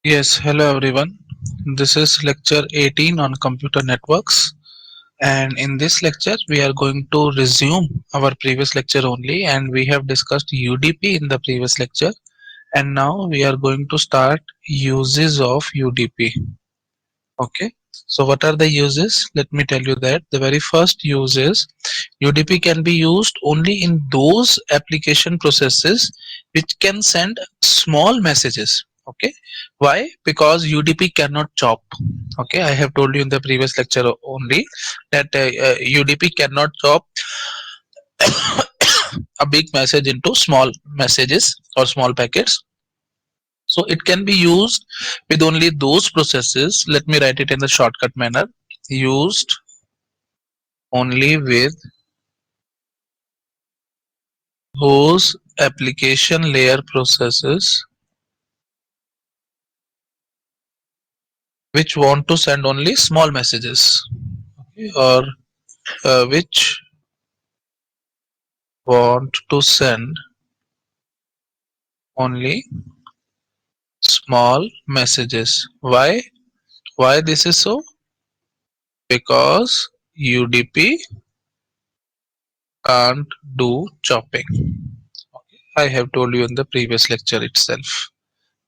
Yes, hello everyone. This is lecture 18 on computer networks, and in this lecture we are going to resume our previous lecture only, and we have discussed UDP in the previous lecture, and now we are going to start uses of UDP. Okay, so what are the uses? Let me tell you that the very first use is UDP can be used only in those application processes which can send small messages. Okay, why? Because UDP cannot chop. Okay, I have told you in the previous lecture only that UDP cannot chop a big message into small messages or small packets. So it can be used with only those processes. Let me write it in the shortcut manner. Used only with those application layer processes which want to send only small messages, okay, or which want to send only small messages. Why this is so? Because UDP can't do chopping. Okay. I have told you in the previous lecture itself.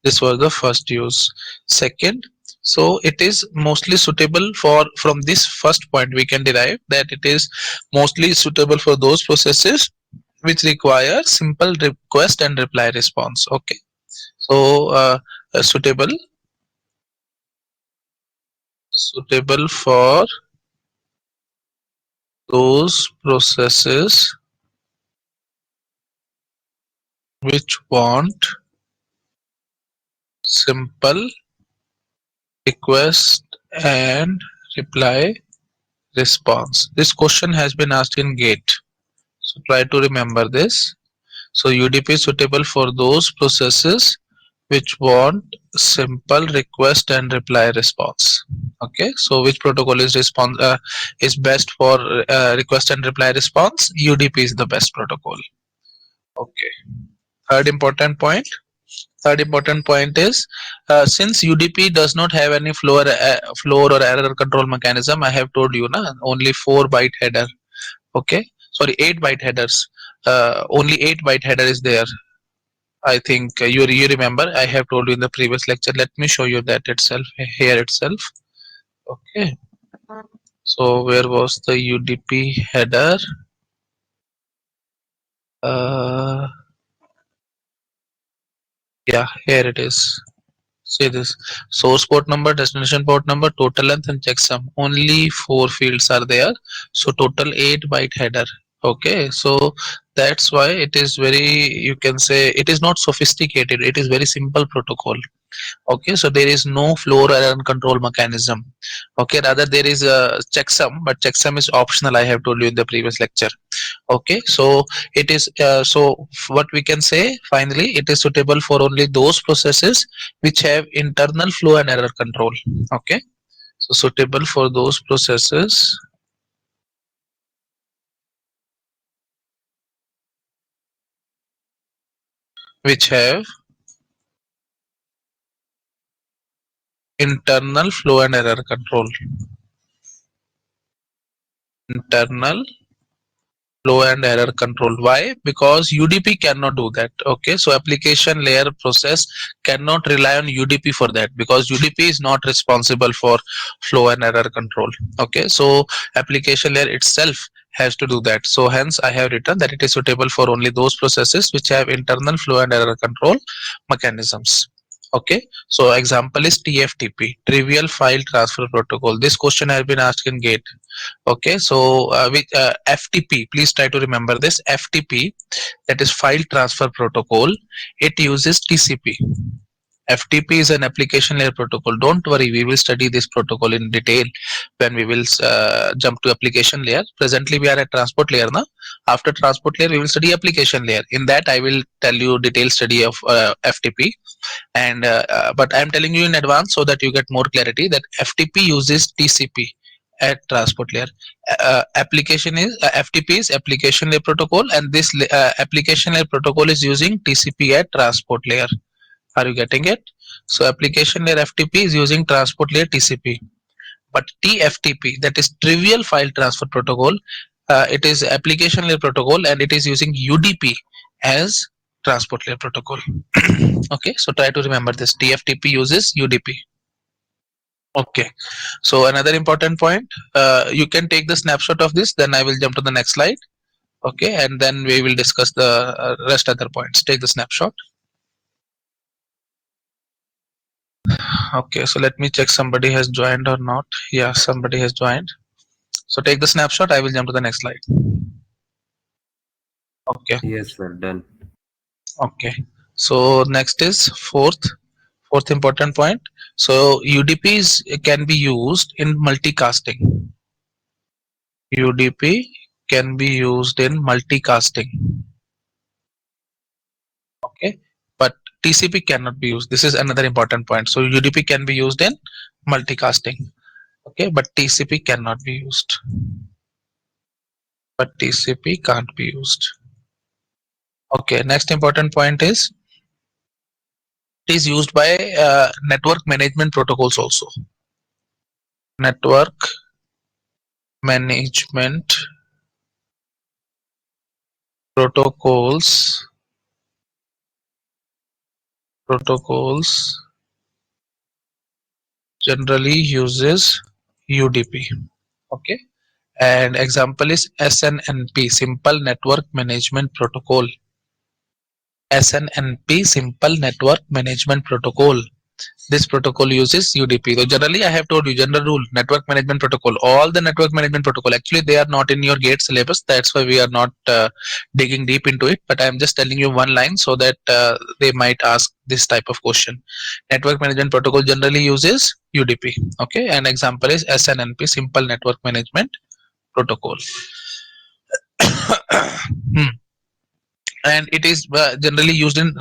This was the first use. Second, so it is mostly suitable for, from this first point we can derive that it is mostly suitable for those processes which require simple request and reply response. Okay, so suitable for those processes which want simple request and reply response. This question has been asked in GATE, so try to remember this. So UDP is suitable for those processes which want simple request and reply response. Okay, so which protocol is is best for request and reply response? UDP is the best protocol. Okay. Third important point. Third important point is since UDP does not have any floor or error control mechanism. I have told you na only 4-byte header. Okay, sorry, 8-byte headers. Only 8-byte header is there. I think you remember I have told you in the previous lecture. Let me show you that itself here itself. Okay. So where was the UDP header? Uh, yeah, here it is. See this source port number, destination port number, total length, and checksum. Only 4 fields are there. So total 8-byte header. Okay, so that's why it is very, you can say it is not sophisticated. It is very simple protocol. Okay, so there is no floor error control mechanism. Okay, rather there is a checksum, but checksum is optional. I have told you in the previous lecture. Okay, so it is what we can say finally, it is suitable for only those processes which have internal flow and error control. Okay, so suitable for those processes which have internal flow and error control. Internal flow and error control. Why? Because UDP cannot do that. Okay, so application layer process cannot rely on UDP for that, because UDP is not responsible for flow and error control. Okay, so application layer itself has to do that. So hence I have written that it is suitable for only those processes which have internal flow and error control mechanisms. Okay, so example is TFTP, trivial file transfer protocol. This question has been asked in GATE. Okay, so with FTP, please try to remember this. FTP, that is file transfer protocol, it uses TCP. FTP is an application layer protocol. Don't worry, we will study this protocol in detail when we will jump to application layer. Presently we are at transport layer now. After transport layer we will study application layer. In that I will tell you detailed study of FTP, and but I am telling you in advance so that you get more clarity that FTP uses TCP at transport layer. FTP is application layer protocol, and this application layer protocol is using TCP at transport layer. Are you getting it? So application layer FTP is using transport layer TCP. But TFTP, that is trivial file transfer protocol, it is application layer protocol and it is using UDP as transport layer protocol. Okay, so try to remember this. TFTP uses UDP. Okay, so another important point, you can take the snapshot of this, then I will jump to the next slide. Okay, and then we will discuss the rest other points. Take the snapshot. Okay, so let me check somebody has joined or not. Yeah, somebody has joined. So take the snapshot. I will jump to the next slide. Okay. Yes, sir. Done. Okay. So next is fourth important point. So UDPs can be used in multicasting. UDP can be used in multicasting. Okay. But TCP cannot be used. This is another important point. So UDP can be used in multicasting. Okay, but TCP cannot be used. But TCP can't be used. Okay, next important point is it is used by network management protocols also. Network management protocols generally uses UDP. Okay, and example is SNNP, Simple Network Management Protocol. SNNP, Simple Network Management Protocol. This protocol uses UDP. So generally I have told you general rule, network management protocol, all the network management protocol, actually they are not in your GATE syllabus, that's why we are not digging deep into it, but I am just telling you one line so that they might ask this type of question. Network management protocol generally uses UDP. Okay, and example is SNNP, Simple Network Management Protocol. Hmm. And it is generally used in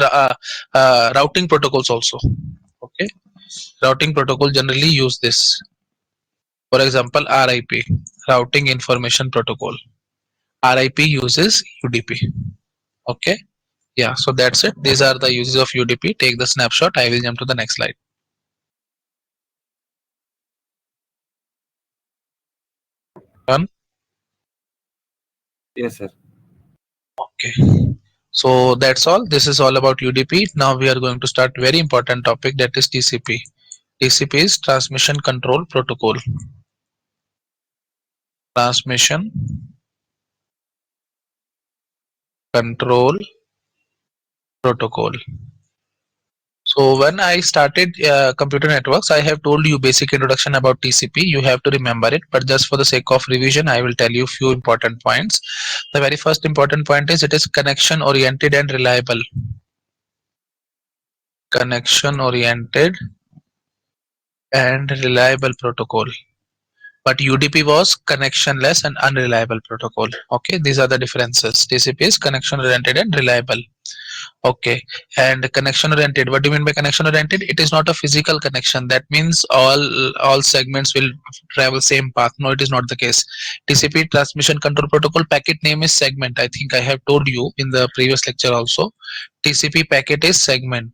routing protocols also. Okay, routing protocol generally use this. For example, RIP, Routing Information Protocol. RIP uses UDP. Okay. Yeah. So that's it. These are the uses of UDP. Take the snapshot. I will jump to the next slide. Done. Yes, sir. Okay. So that's all. This is all about UDP. Now we are going to start very important topic, that is TCP. TCP is Transmission Control Protocol. Transmission Control Protocol. So when I started computer networks, I have told you basic introduction about TCP. You have to remember it, but just for the sake of revision, I will tell you few important points. The very first important point is it is connection oriented and reliable. Connection oriented and reliable protocol. But UDP was connectionless and unreliable protocol. Okay, these are the differences. TCP is connection oriented and reliable. Okay, and connection oriented. What do you mean by connection oriented? It is not a physical connection. That means all segments will travel same path. No, it is not the case. TCP, Transmission Control Protocol, packet name is segment. I think I have told you in the previous lecture also. TCP packet is segment.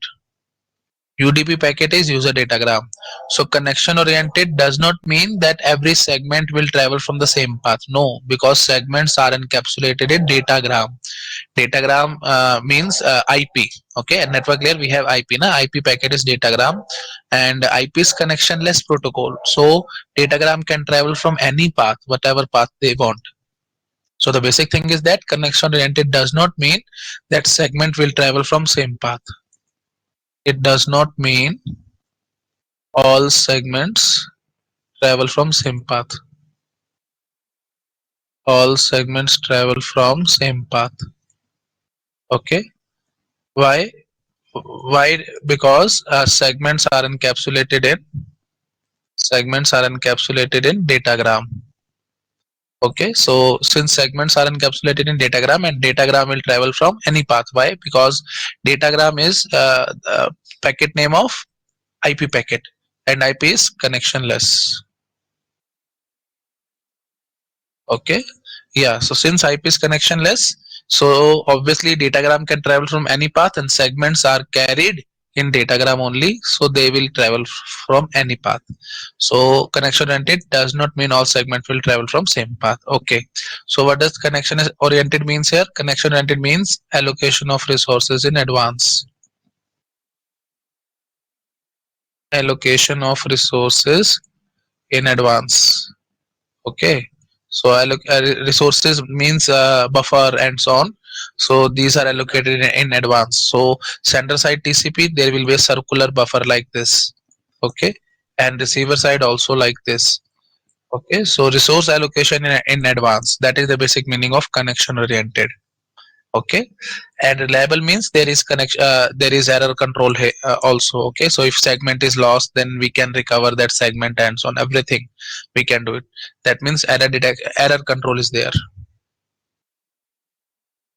UDP packet is user datagram. So connection oriented does not mean that every segment will travel from the same path. No, because segments are encapsulated in datagram. Datagram means IP. Okay, at network layer we have IP. Na IP packet is datagram, and IP is connectionless protocol. So datagram can travel from any path, whatever path they want. So the basic thing is that connection oriented does not mean that segment will travel from same path. It does not mean all segments travel from same path. All segments travel from same path. Okay, why? Because segments are encapsulated in datagram. Okay, so since segments are encapsulated in datagram, and datagram will travel from any path. Why? Because datagram is packet name of IP packet, and IP is connectionless. Okay, yeah, so since IP is connectionless, so obviously datagram can travel from any path and segments are carried in datagram only, so they will travel from any path. So connection oriented does not mean all segments will travel from same path. Okay, so what does connection oriented means here? Connection oriented means allocation of resources in advance. Allocation of resources in advance. Okay, so resources means buffer and so on. So these are allocated in advance. So sender side TCP, there will be a circular buffer like this. Okay, and receiver side also like this. Okay, so resource allocation in advance, that is the basic meaning of connection oriented. Okay, and reliable means there is connection, there is error control also. Okay, so if segment is lost, then we can recover that segment and so on, everything we can do it. That means error control is there,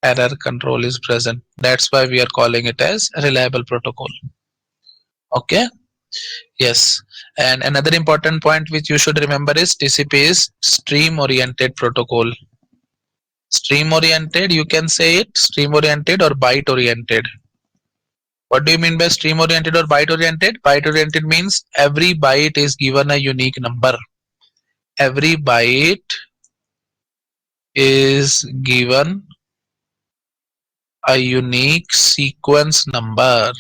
error control is present. That's why we are calling it as a reliable protocol. Okay, yes. And another important point which you should remember is TCP is stream oriented protocol. Stream oriented, you can say it stream oriented or byte oriented. What do you mean by stream oriented or byte oriented? Byte oriented means every byte is given a unique number. Every byte is given a unique sequence number.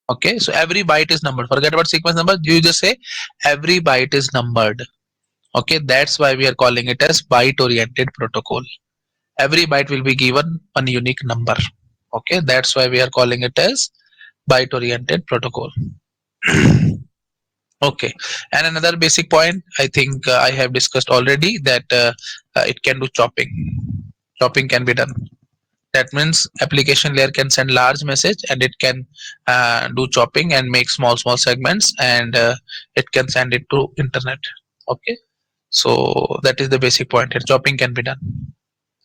Okay, so every byte is numbered. Forget about sequence number. You just say every byte is numbered. Okay, that's why we are calling it as byte oriented protocol. Every byte will be given one unique number. Okay, that's why we are calling it as byte oriented protocol. Okay, and another basic point I think I have discussed already, that it can do chopping. Chopping can be done. That means application layer can send large message and it can do chopping and make small segments, and it can send it to internet. Okay, so that is the basic point here. Chopping can be done.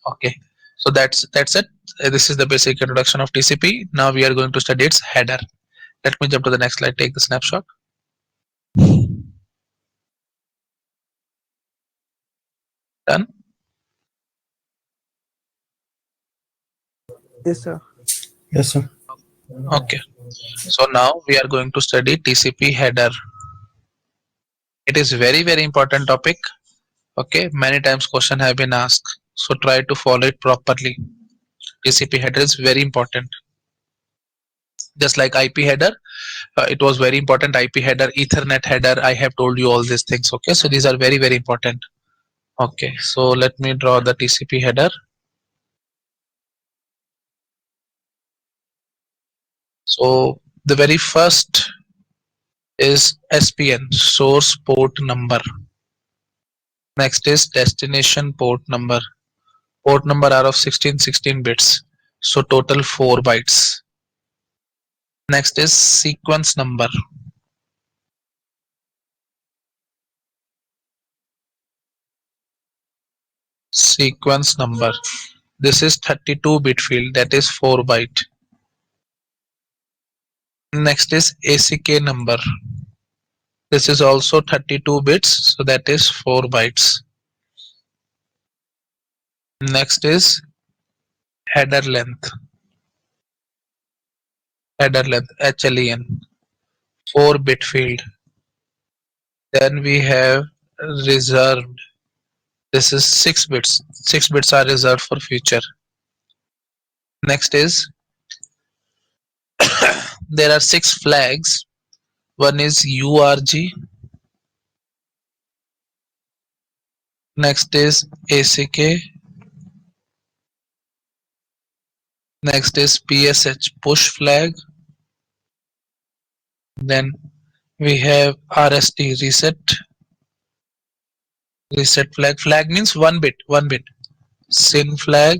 Okay, so that's it. This is the basic introduction of TCP. Now we are going to study its header. Let me jump to the next slide. Take the snapshot. Done. Yes, sir. Yes, sir. Okay, so now we are going to study TCP header. It is very important topic. Okay, many times question have been asked, so try to follow it properly. TCP header is very important. Just like IP header, it was very important. IP header, Ethernet header, I have told you all these things. Okay, so these are very important. Okay, so let me draw the TCP header. So the very first is SPN, source port number. Next is destination port number. Port number are of 16 bits, so total 4 bytes. Next is sequence number. Sequence number, this is 32-bit field, that is 4 byte. Next is ACK number, this is also 32 bits, so that is 4 bytes. Next is header length, HLEN, 4-bit field. Then we have reserved, this is 6 bits, 6 bits are reserved for future. Next is there are 6 flags. One is URG, next is ACK, next is PSH, push flag. Then we have RST, reset flag. Flag means 1 bit, SYN flag,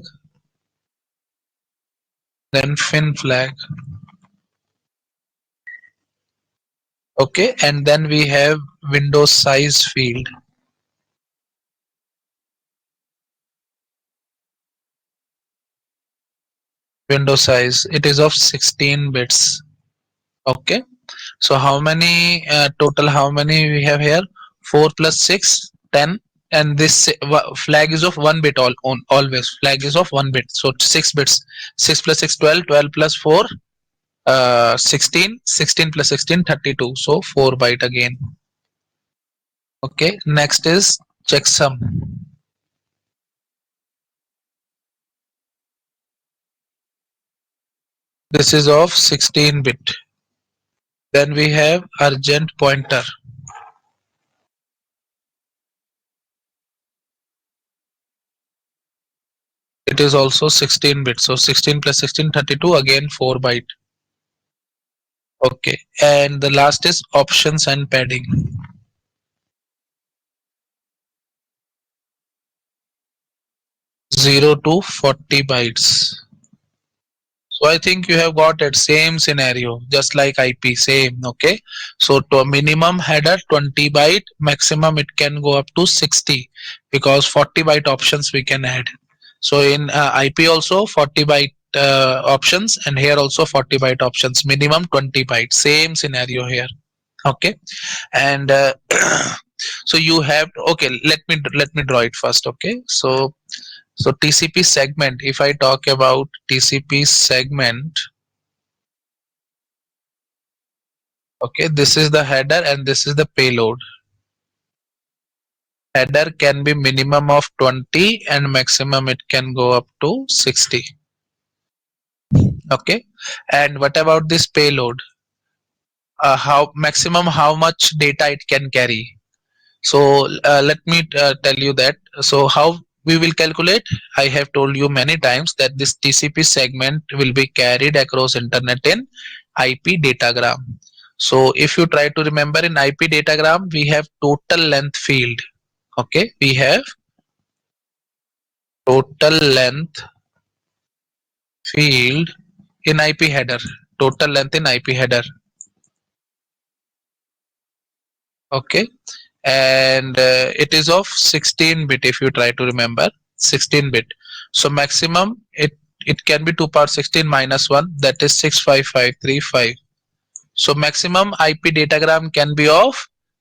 then FIN flag. Okay, and then we have window size field. Window size, it is of 16 bits. Okay, so how many total, how many we have here? 4 plus 6, 10, and this flag is of 1 bit, always flag is of 1 bit, so 6 bits. 6 plus 6, 12, 12 plus 4, 16 plus 16 32, so 4 byte again. Okay, next is checksum. This is of 16 bit. Then we have urgent pointer. It is also 16 bit, so 16 plus 16 32, again 4 byte. Okay, and the last is options and padding. 0 to 40 bytes. So I think you have got it, same scenario, just like IP, same. Okay, so to a minimum header 20 byte, maximum it can go up to 60, because 40 byte options we can add. So in IP also 40 byte options, and here also 40 byte options, minimum 20 bytes, same scenario here. Okay, and so you have, okay, let me draw it first. Okay, so TCP segment, if I talk about TCP segment, okay, this is the header and this is the payload. Header can be minimum of 20 and maximum it can go up to 60. Okay, and what about this payload? How maximum, how much data it can carry? So let me tell you that. So how we will calculate? I have told you many times that this TCP segment will be carried across internet in IP datagram. So if you try to remember, in IP datagram we have total length field. Okay, we have total length field in IP header. Total length in IP header. Okay, and it is of 16 bit, if you try to remember, 16 bit. So maximum it can be 2 power 16 minus 1, that is 65535. So maximum IP datagram can be of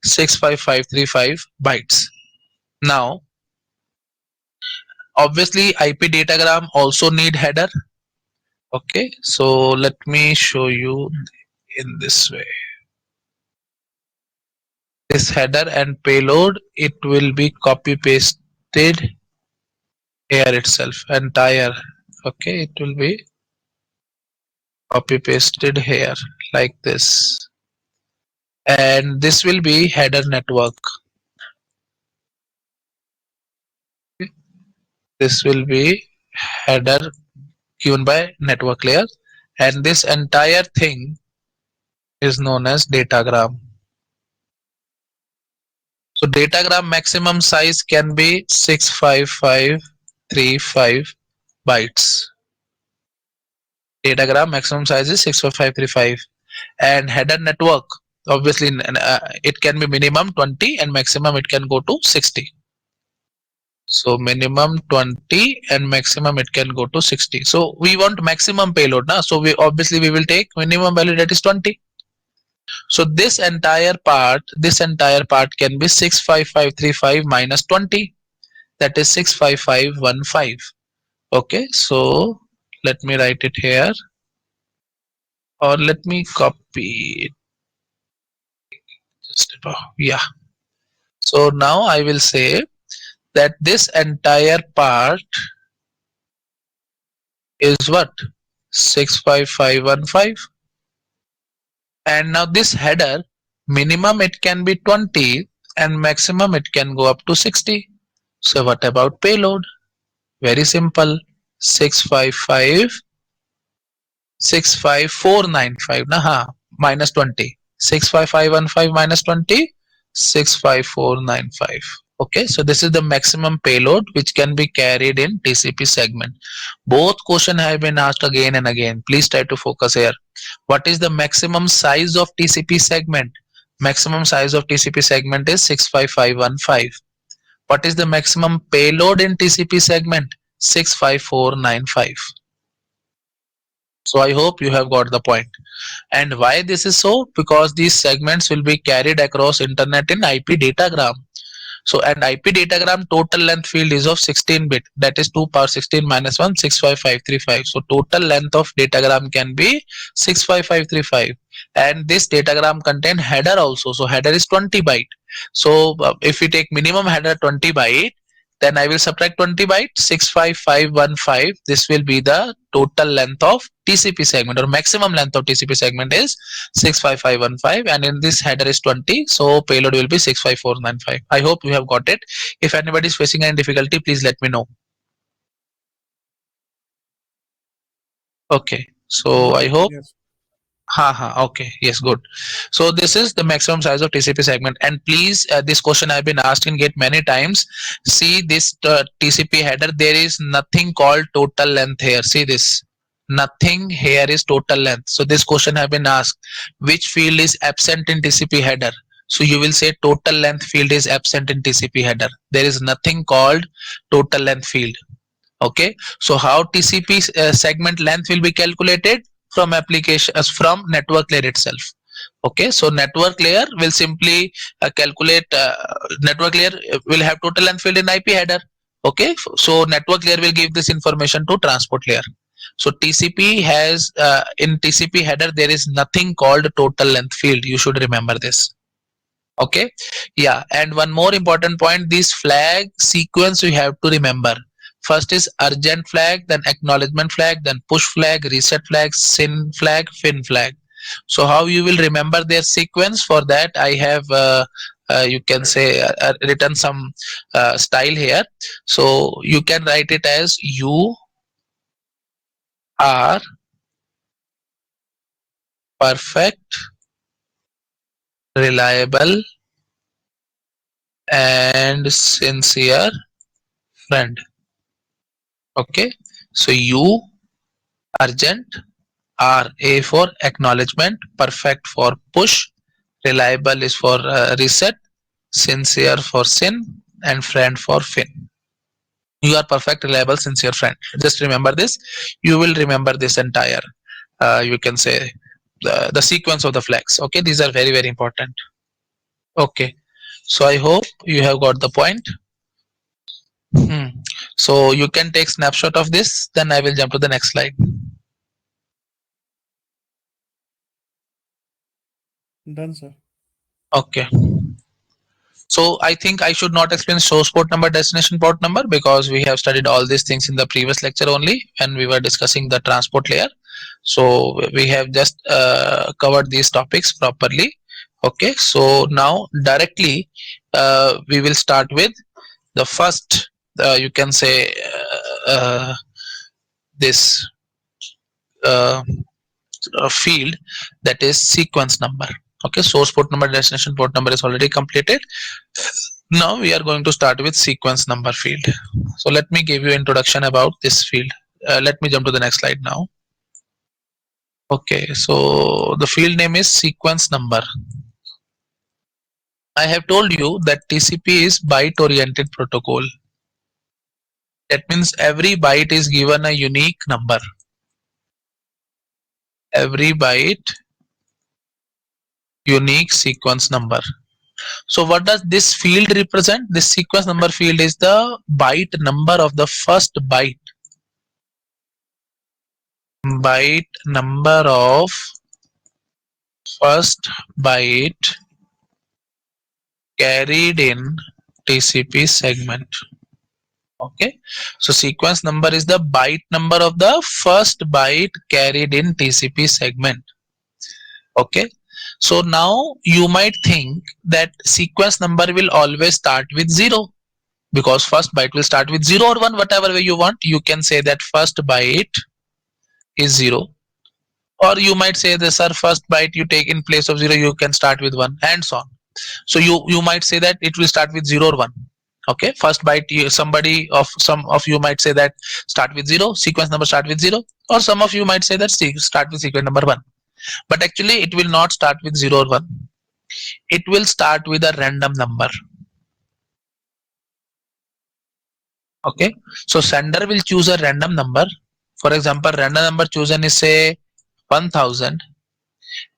65535 bytes. Now obviously IP datagram also need header. Okay, so let me show you in this way. This header and payload, it will be copy pasted here itself, entire. Okay, it will be copy pasted here like this, and this will be header network. This will be header given by network layer, and this entire thing is known as datagram. So datagram maximum size can be 65535 bytes. Datagram maximum size is 65535, and header network, obviously it can be minimum 20 and maximum it can go to 60. So minimum 20 and maximum it can go to 60. So we want maximum payload now, so we obviously we will take minimum value, that is 20. So this entire part can be 65535 minus 20, that is 65515. Okay, so let me write it here, or let me copy it just above. Yeah, so now I will say that this entire part is what? 65515. And now this header, minimum it can be 20 and maximum it can go up to 60. So what about payload? Very simple. 655 65495 minus 20. 65515 minus 20, 65495. Okay, so this is the maximum payload which can be carried in TCP segment. Both questions have been asked again and again. Please try to focus here. What is the maximum size of TCP segment? Maximum size of TCP segment is 65515. What is the maximum payload in TCP segment? 65495. So I hope you have got the point. And why this is so? Because these segments will be carried across internet in IP datagram. So and IP datagram total length field is of 16 bit, that is 2 power 16 minus 1 65535. So total length of datagram can be 65535, and this datagram contain header also. So header is 20 byte. So if we take minimum header 20 byte, then I will subtract 20 byte 65515. This will be the total length of TCP segment, or maximum length of TCP segment is 65515, and in this header is 20, so payload will be 65495. I hope you have got it. If anybody is facing any difficulty, please let me know. Okay, so I hope. Yes. Okay, yes, good. So this is the maximum size of TCP segment, and please, this question I've been asked in Gate many times. See this TCP header, there is nothing called total length here. See this, nothing here is total length. So this question have been asked, which field is absent in TCP header? So you will say total length field is absent in TCP header. There is nothing called total length field. Okay, so how TCP segment length will be calculated? From application, from network layer itself. Okay, so network layer will simply calculate, network layer will have total length field in IP header. Okay, so network layer will give this information to transport layer. So TCP has, in TCP header there is nothing called total length field. You should remember this. Okay, yeah, and one more important point, this flag sequence you have to remember. First is urgent flag, then acknowledgement flag, then push flag, reset flag, SYN flag, fin flag. So how you will remember their sequence? For that I have you can say written some style here. So you can write it as you are perfect, reliable, and sincere friend. Okay, so you, urgent, R, A for acknowledgement, perfect for push, reliable is for reset, sincere for SYN, and friend for fin. You are perfect, reliable, sincere friend. Just remember this. You will remember this entire, you can say, the sequence of the flags. Okay, these are very, very important. Okay, so I hope you have got the point. So you can take snapshot of this, then I will jump to the next slide. Done, sir. Okay. So I think I should not explain source port number, destination port number, because we have studied all these things in the previous lecture only when we were discussing the transport layer. So we have just covered these topics properly. Okay, so now directly we will start with the first, you can say, this uh, field, that is sequence number. Okay, source port number, destination port number is already completed. Now we are going to start with sequence number field. So let me give you introduction about this field. Let me jump to the next slide now. Okay, so the field name is sequence number. I have told you that TCP is byte oriented protocol. That means every byte is given a unique number. Every byte unique sequence number. So what does this field represent? This sequence number field is the byte number of the first byte. Byte number of first byte carried in TCP segment. Okay, so sequence number is the byte number of the first byte carried in TCP segment. Okay, so now you might think that sequence number will always start with 0, because first byte will start with 0 or 1, whatever way you want. You can say that first byte is 0, or you might say this, our first byte you take in place of 0, you can start with 1, and so on. So you might say that it will start with 0 or 1. Okay, first byte, some of you might say that start with 0, sequence number start with 0, or some of you might say that start with sequence number 1. But actually it will not start with 0 or 1. It will start with a random number. Okay, so sender will choose a random number. For example, random number chosen is say 1000.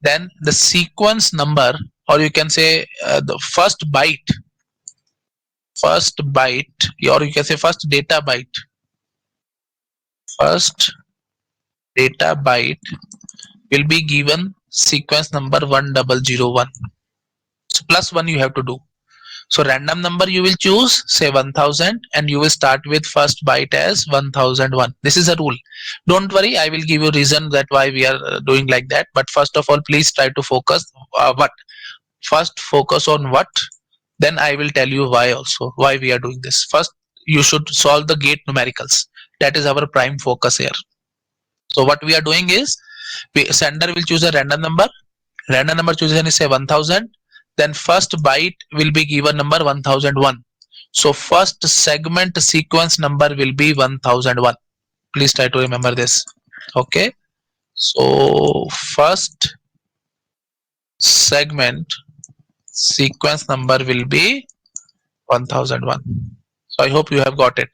Then the sequence number, or you can say the first byte first byte, or you can say first data byte. First data byte will be given sequence number 1001. So plus 1 you have to do. So random number you will choose, say 1000, and you will start with first byte as 1001. This is a rule. Don't worry, I will give you reason that why we are doing like that. But first of all, please try to focus what. First focus on what, then I will tell you why also, why we are doing this. First, you should solve the gate numericals. That is our prime focus here. So what we are doing is, sender will choose a random number. Random number chosen is say 1000. Then first byte will be given number 1001. So first segment sequence number will be 1001. Please try to remember this. Okay. So first segment sequence number will be 1001. So I hope you have got it.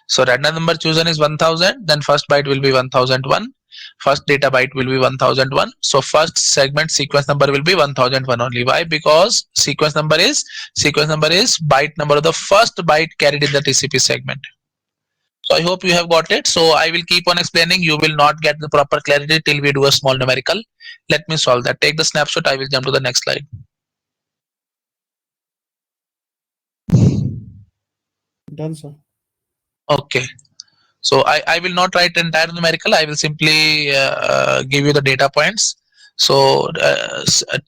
So random number chosen is 1000, then first byte will be 1001, first data byte will be 1001. So first segment sequence number will be 1001 only. Why? Because sequence number is byte number of the first byte carried in the TCP segment. So I hope you have got it. So I will keep on explaining. You will not get the proper clarity till we do a small numerical. Let me solve that. Take the snapshot. I will jump to the next slide. Done, sir. Okay. So I will not write entire numerical. I will simply give you the data points. So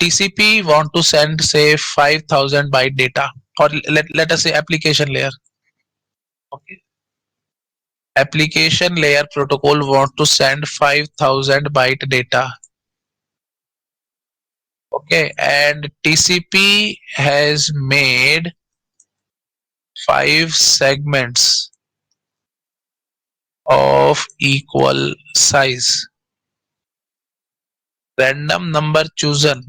TCP want to send say 5000 byte data, or let us say application layer. Okay. Application layer protocol want to send 5000 byte data. Okay, and TCP has made 5 segments of equal size. Random number chosen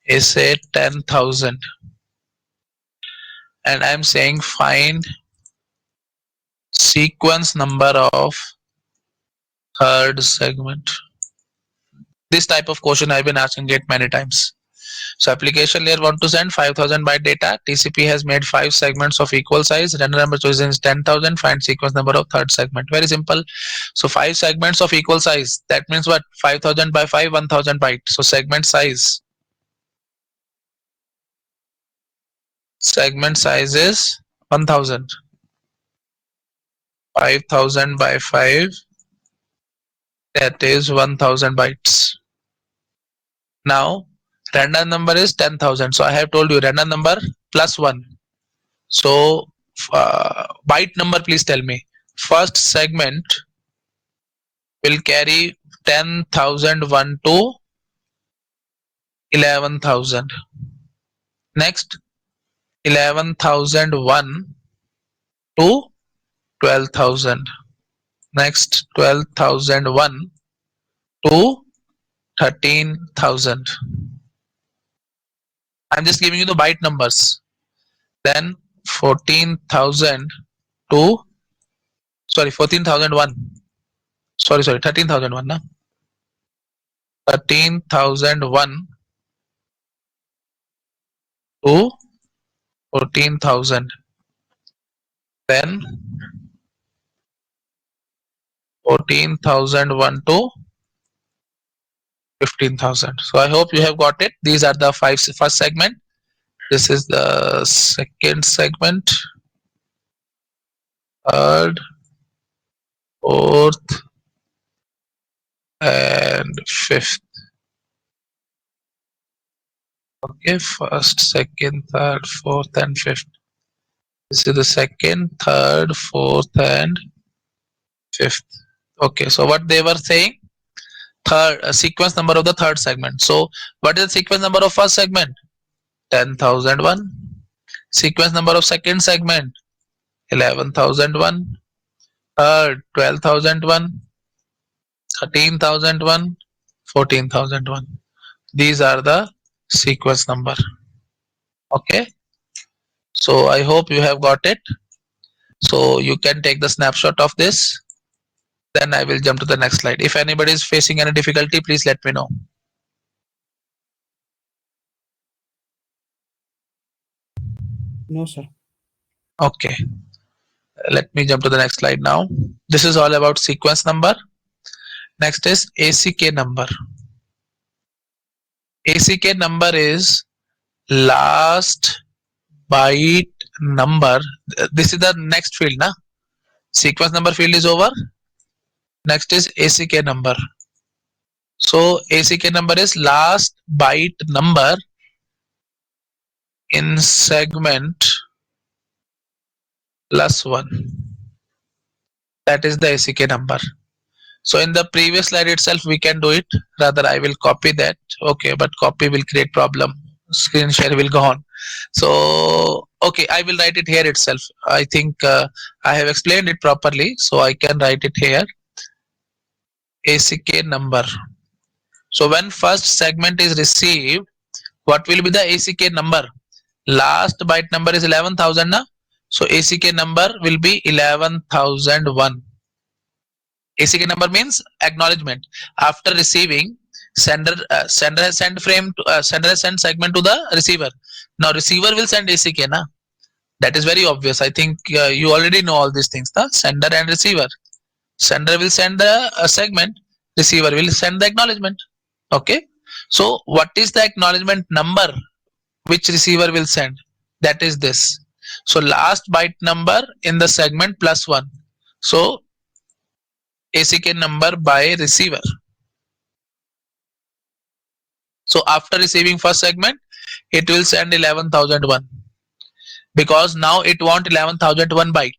is say 10,000, and I'm saying find sequence number of third segment. This type of question I've been asking it many times. So application layer want to send 5000 byte data. TCP has made 5 segments of equal size. Random number chosen is 10,000. Find sequence number of third segment. Very simple. So 5 segments of equal size. That means what? 5000 by 5, 1000 byte. So segment size. Segment size is 1000. 5000 by 5. That is 1000 bytes. Now random number is 10,000. So I have told you random number plus 1. So byte number, please tell me. First segment will carry 10,001 to 11,000. Next 11,001 to 12,000. Next 12,001 to 13,000. I'm just giving you the byte numbers. Then 14,000 to 14,001. Sorry, 13,001. Na? 13,001 to 14,000. Then 14,001 to 15,000. So I hope you have got it. These are the first segment. This is the second segment, third, fourth, and fifth. Okay, first, second, third, fourth, and fifth. This is the second, third, fourth, and fifth. Okay, so what they were saying, third sequence number of the third segment. So what is the sequence number of first segment? 10,001. Sequence number of second segment, 11,001. Third, 12,001. 13,001. 14,001. These are the sequence number. Okay, so I hope you have got it. So you can take the snapshot of this. Then I will jump to the next slide. If anybody is facing any difficulty, please let me know. No, sir. Okay, let me jump to the next slide now. This is all about sequence number. Next is ACK number. ACK number is last byte number. This is the next field, na? Sequence number field is over. Next is ACK number. So ACK number is last byte number in segment plus 1. That is the ACK number. So in the previous slide itself we can do it. Rather I will copy that. Okay, but copy will create problem. Screen share will go on. So okay, I will write it here itself. I think I have explained it properly, so I can write it here. ACK number. So when first segment is received, what will be the ACK number? Last byte number is 11,000 na? So ACK number will be 11,001. ACK number means acknowledgement. After receiving, sender has sent segment to the receiver. Now receiver will send ACK na? That is very obvious. I think you already know all these things. The sender and receiver. Sender will send the segment. Receiver will send the acknowledgement. Okay. So what is the acknowledgement number which receiver will send? That is this. So last byte number in the segment plus 1. So ACK number by receiver. So after receiving first segment, it will send 11,001 because now it want 11,001 byte.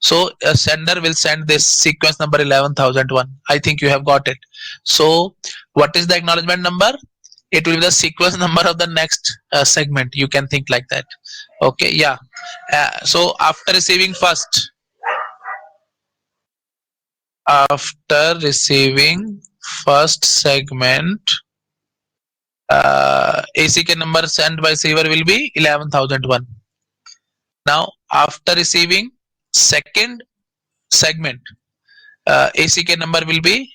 So a sender will send this sequence number 11,001. I think you have got it. So what is the acknowledgement number? It will be the sequence number of the next segment. You can think like that. Okay, yeah. So after receiving first segment, ACK number sent by receiver will be 11,001. Now after receiving second segment, ACK number will be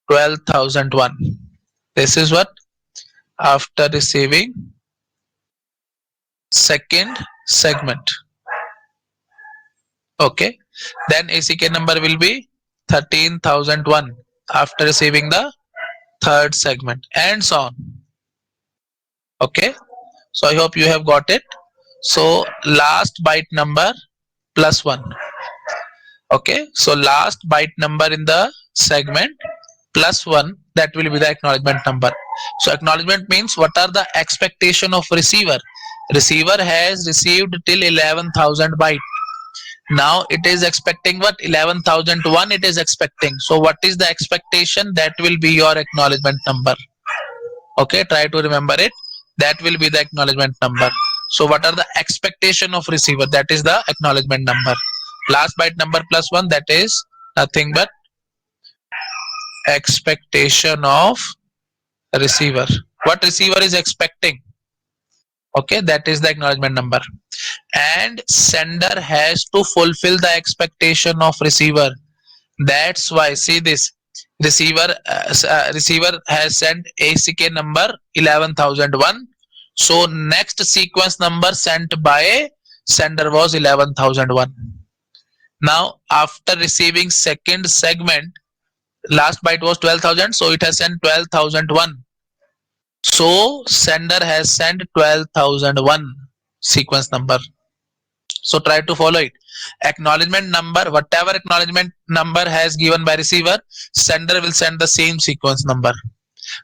12,001. This is what after receiving second segment. Okay, then ACK number will be 13,001 after receiving the third segment, and so on. Okay, so I hope you have got it. So last byte number plus 1. Okay, so last byte number in the segment plus 1, that will be the acknowledgement number. So acknowledgement means what are the expectation of receiver. Receiver has received till 11,000 byte. Now it is expecting what? 11,001 it is expecting. So what is the expectation? That will be your acknowledgement number. Okay, try to remember it. That will be the acknowledgement number. So what are the expectation of receiver? That is the acknowledgement number. Last byte number plus 1, that is nothing but expectation of receiver. What receiver is expecting? Okay, that is the acknowledgement number. And sender has to fulfill the expectation of receiver. That's why, see this, receiver has sent ACK number 11,001. So next sequence number sent by sender was 11,001. Now after receiving second segment, last byte was 12,000, so it has sent 12,001. So sender has sent 12,001 sequence number. So try to follow it. Acknowledgement number, whatever acknowledgement number has given by receiver, sender will send the same sequence number.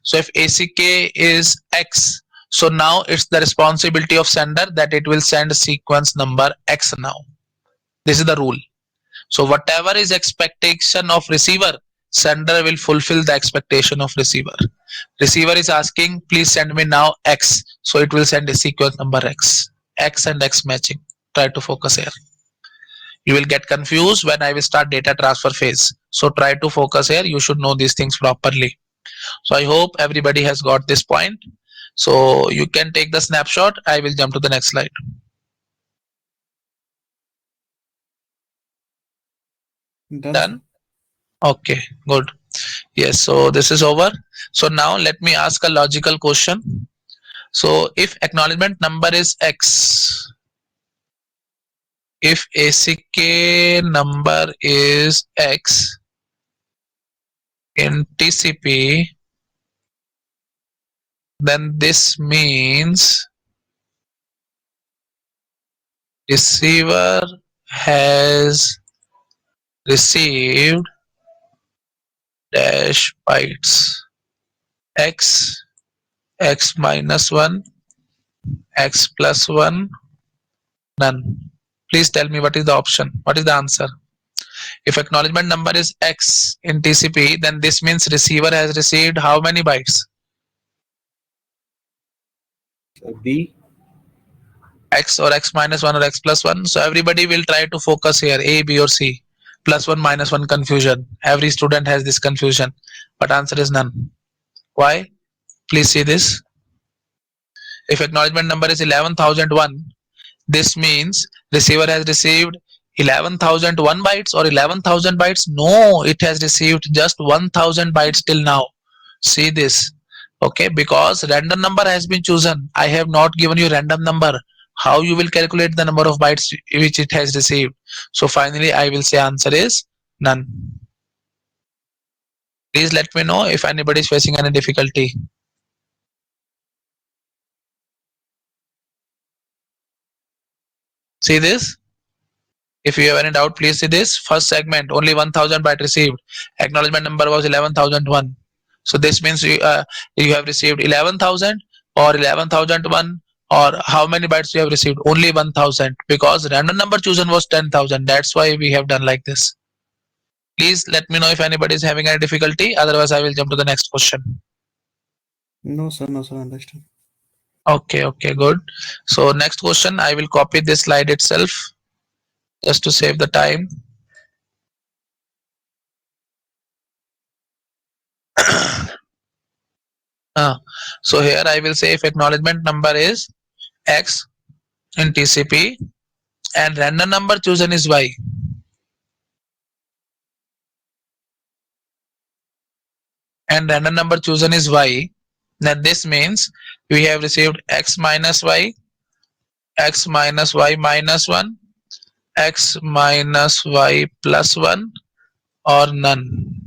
So if ACK is X, so now it's the responsibility of sender that it will send sequence number X now. This is the rule. So whatever is expectation of receiver, sender will fulfill the expectation of receiver. Receiver is asking, please send me now X. So it will send a sequence number X. X and X matching. Try to focus here. You will get confused when I will start data transfer phase. So try to focus here. You should know these things properly. So I hope everybody has got this point. So you can take the snapshot. I will jump to the next slide. Done? Okay, good. Yes, so this is over. So now let me ask a logical question. So if acknowledgement number is X, if ACK number is X in TCP, then this means receiver has received dash bytes X, X minus 1, X plus 1, none. Please tell me what is the option, what is the answer. If acknowledgement number is X in TCP, then this means receiver has received how many bytes? B. X or X minus 1 or X plus 1. So everybody will try to focus here, A, B or C. Plus 1, minus 1 confusion. Every student has this confusion, but answer is none. Why? Please see this. If acknowledgement number is 11,001, this means receiver has received 11,001 bytes or 11,000 bytes. No, it has received just 1,000 bytes till now. See this. Okay, because random number has been chosen. I have not given you random number. How you will calculate the number of bytes which it has received? So finally I will say answer is none. Please let me know if anybody is facing any difficulty. See this. If you have any doubt, please see this. First segment, only 1,000 byte received. Acknowledgement number was 11,001. So this means you have received 11,000 or 11,001, or how many bytes you have received? Only 1,000, because random number chosen was 10,000. That's why we have done like this. Please let me know if anybody is having any difficulty. Otherwise, I will jump to the next question. No, sir, understand. Okay, good. So next question, I will copy this slide itself just to save the time. So here I will say if acknowledgement number is X in TCP and random number chosen is Y, and random number chosen is Y, then this means we have received X minus Y, X minus Y minus 1, X minus Y plus 1, or none.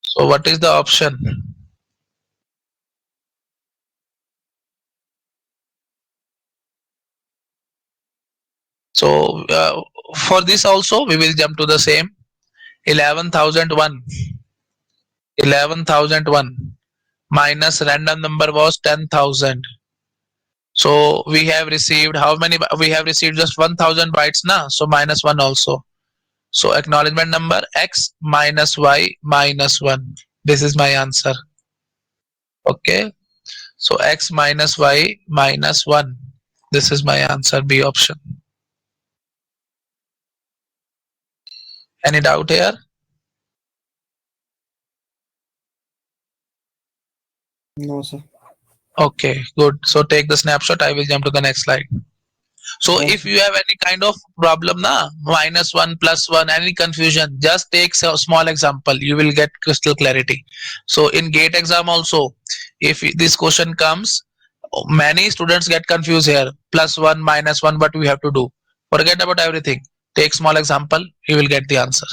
So what is the option? So for this also we will jump to the same. 11,001 minus random number was 10,000. So we have received how many? We have received just 1,000 bytes now. So minus 1 also. So acknowledgement number X minus Y minus 1. This is my answer. Okay. So X minus Y minus 1. This is my answer, B option. Any doubt here? No, sir. Okay, good. So take the snapshot. I will jump to the next slide. So Yes, if sir. you have any kind of problem na, minus 1 plus 1, any confusion, just take a small example, you will get crystal clarity. So in gate exam also, if this question comes, many students get confused here, plus 1 minus 1, what we have to do? Forget about everything, take small example, you will get the answer.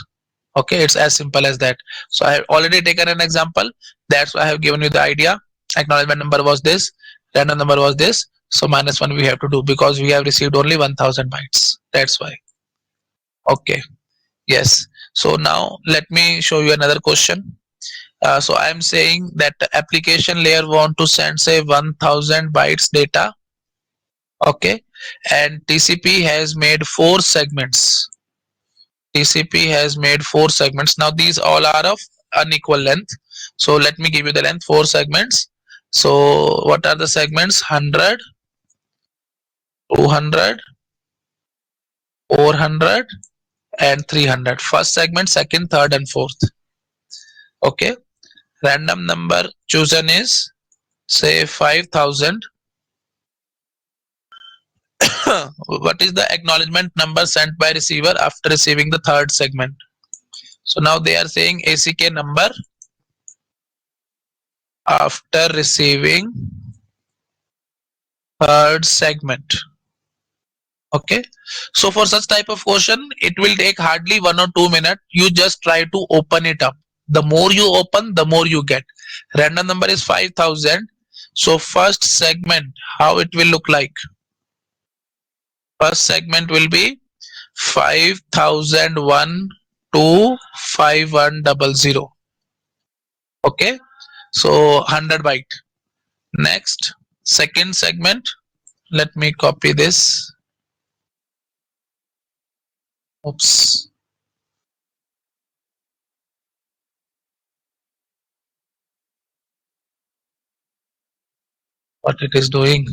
Okay, it's as simple as that. So I have already taken an example, that's why I have given you the idea. Acknowledgement number was this, random number was this, so minus 1 we have to do because we have received only 1,000 bytes, that's why. Okay, yes. So now let me show you another question. So I am saying that the application layer want to send say 1,000 bytes data. Okay, and TCP has made 4 segments. TCP has made 4 segments. Now these all are of unequal length. So let me give you the length, 4 segments. So what are the segments? 100, 200, 400, and 300. First segment, second, third, and fourth. Okay. Random number chosen is say 5,000. What is the acknowledgement number sent by receiver after receiving the third segment? So now they are saying ACK number after receiving third segment. Okay, so for such type of question, it will take hardly 1 or 2 minutes. You just try to open it up. The more you open, the more you get. Random number is 5000. So first segment, how it will look like? First segment will be 5001 to 5100. Okay, so 100 byte. Next, second segment. Let me copy this. Oops. What it is doing?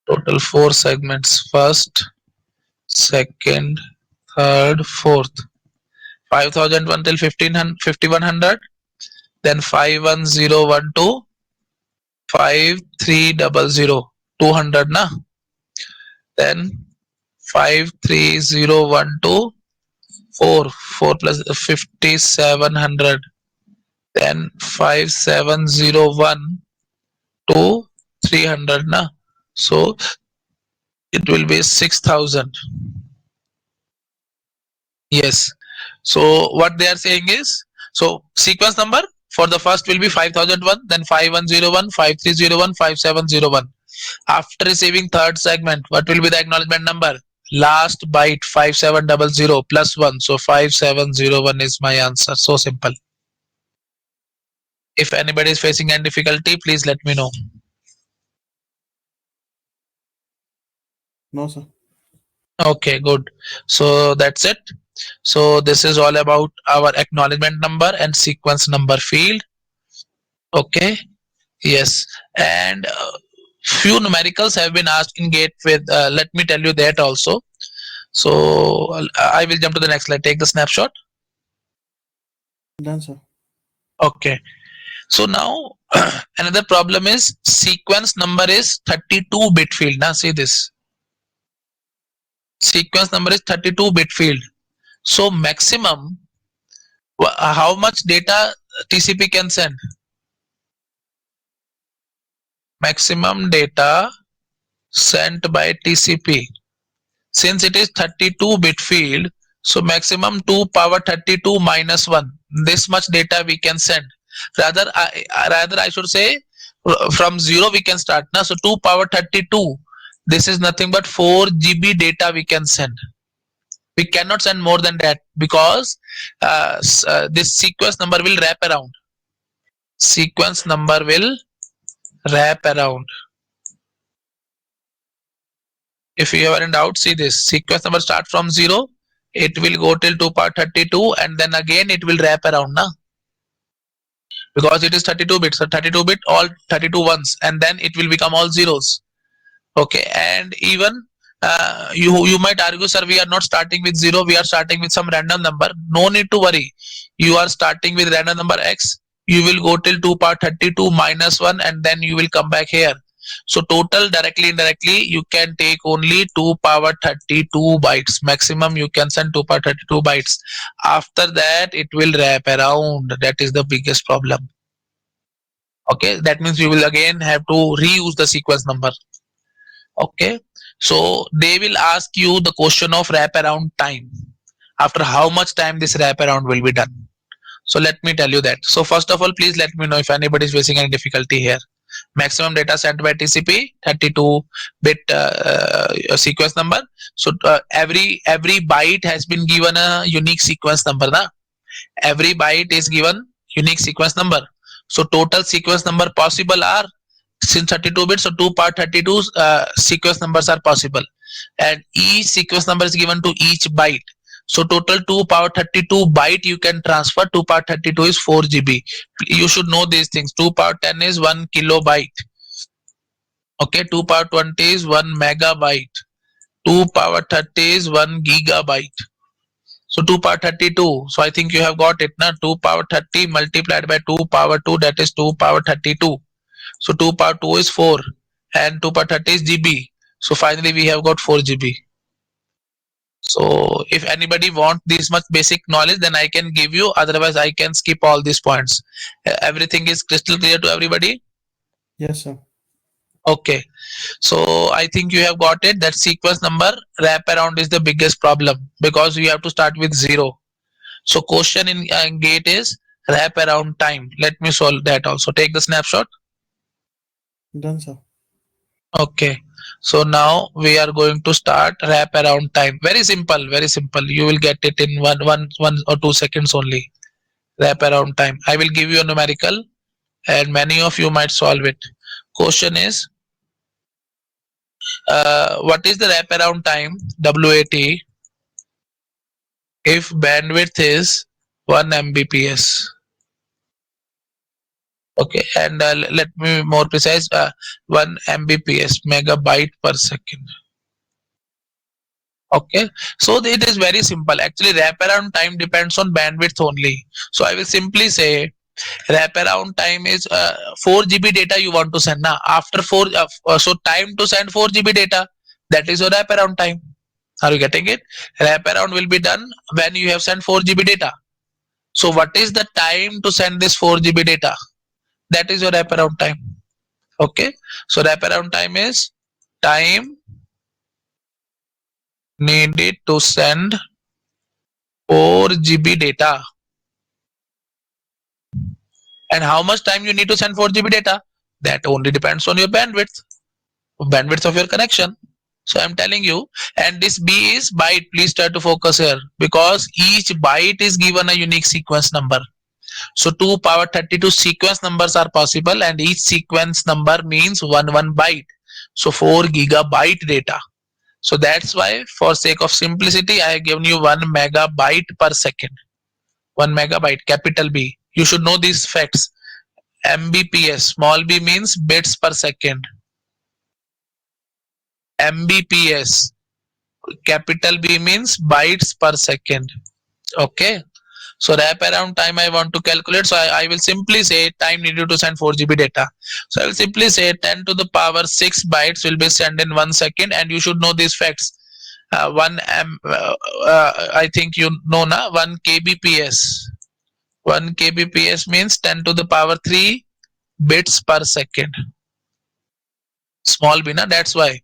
Total 4 segments. First, second, third, fourth. 5001 till 5100. Then 51012 5300. 200 na. Then 53012 4 plus 5700. Then 5701 to 300 na. So it will be 6000. Yes. So what they are saying is, so sequence number for the first will be 5001, then 5101, 5301, 5701. After receiving third segment, what will be the acknowledgement number? Last byte 5700 plus 1. So 5701 is my answer. So simple. If anybody is facing any difficulty, please let me know. No, sir. Okay, good. So that's it. So this is all about our acknowledgement number and sequence number field. Okay. Yes. And few numericals have been asked in gate with, let me tell you that also. So I will jump to the next slide. Take the snapshot. Done, sir. Okay. So now another problem is sequence number is 32-bit field. Now see this. Sequence number is 32-bit field. So maximum, how much data TCP can send? Maximum data sent by TCP. Since it is 32-bit field, so maximum 2 power 32 minus 1. This much data we can send. Rather I should say from 0 we can start. Now, so 2 power 32. This is nothing but 4 GB data we can send. We cannot send more than that because this sequence number will wrap around. Sequence number will wrap around. If you have any doubt, see this. Sequence number start from 0. It will go till 2 power 32 and then again it will wrap around. Na? Because it is 32 bits. So 32 bit, all 32 ones, and then it will become all zeros. Okay, and even you might argue, sir, we are not starting with 0, we are starting with some random number. No need to worry. You are starting with random number x. You will go till 2 power 32 minus 1 and then you will come back here. So total directly indirectly you can take only 2 power 32 bytes. Maximum you can send 2 power 32 bytes. After that it will wrap around. That is the biggest problem. Okay, that means you will again have to reuse the sequence number. Okay, so they will ask you the question of wraparound time. After how much time this wraparound will be done? So let me tell you that. So first of all, please let me know if anybody is facing any difficulty here. Maximum data sent by TCP 32-bit sequence number. So every byte has been given a unique sequence number. Na? Every byte is given unique sequence number. So total sequence number possible are, since 32 bits, so 2 power 32 sequence numbers are possible, and each sequence number is given to each byte. So total 2 power 32 byte you can transfer. 2 power 32 is 4 GB. You should know these things. 2 power 10 is 1 kilobyte. Okay, 2 power 20 is 1 megabyte. 2 power 30 is 1 gigabyte. So 2 power 32. So I think you have got it. Now 2 power 30 multiplied by 2 power 2, that is 2 power 32. So 2 power 2 is 4 and 2 power 30 is GB. So finally we have got 4 GB. So if anybody want this much basic knowledge, then I can give you, otherwise I can skip all these points. Everything is crystal clear to everybody? Yes, sir. Okay, so I think you have got it. That sequence number wraparound is the biggest problem, because you have to start with 0. So question in gate is wraparound time. Let me solve that also. Take the snapshot. Done, sir. Okay, so now we are going to start wraparound time. Very simple, very simple. You will get it in one or 2 seconds only. Wraparound time. I will give you a numerical, and many of you might solve it. Question is, what is the wraparound time WAT if bandwidth is 1 Mbps? Okay, and let me be more precise. 1 Mbps, megabyte per second. Okay, so it is very simple. Actually, wraparound time depends on bandwidth only. So I will simply say wraparound time is 4 GB data you want to send. Now after 4, so time to send 4 GB data, that is your wraparound time. Are you getting it? Wraparound will be done when you have sent 4 GB data. So what is the time to send this 4 GB data? That is your wraparound time. Okay, so wraparound time is time needed to send 4 GB data. And how much time you need to send 4 GB data? That only depends on your bandwidth of your connection. So I'm telling you, and this B is byte. Please try to focus here, because each byte is given a unique sequence number. So 2 power 32 sequence numbers are possible, and each sequence number means one byte. So 4 gigabyte data. So that's why, for sake of simplicity, I have given you 1 megabyte per second. 1 megabyte, capital B. You should know these facts. Mbps, small b means bits per second. Mbps, capital B means bytes per second. Okay. So wraparound time I want to calculate. So I will simply say time needed to send 4 GB data. So I will simply say 10 to the power 6 bytes will be sent in 1 second, and you should know these facts. I think you know na, 1 kbps. 1 kbps means 10 to the power 3 bits per second. Small b na, that's why.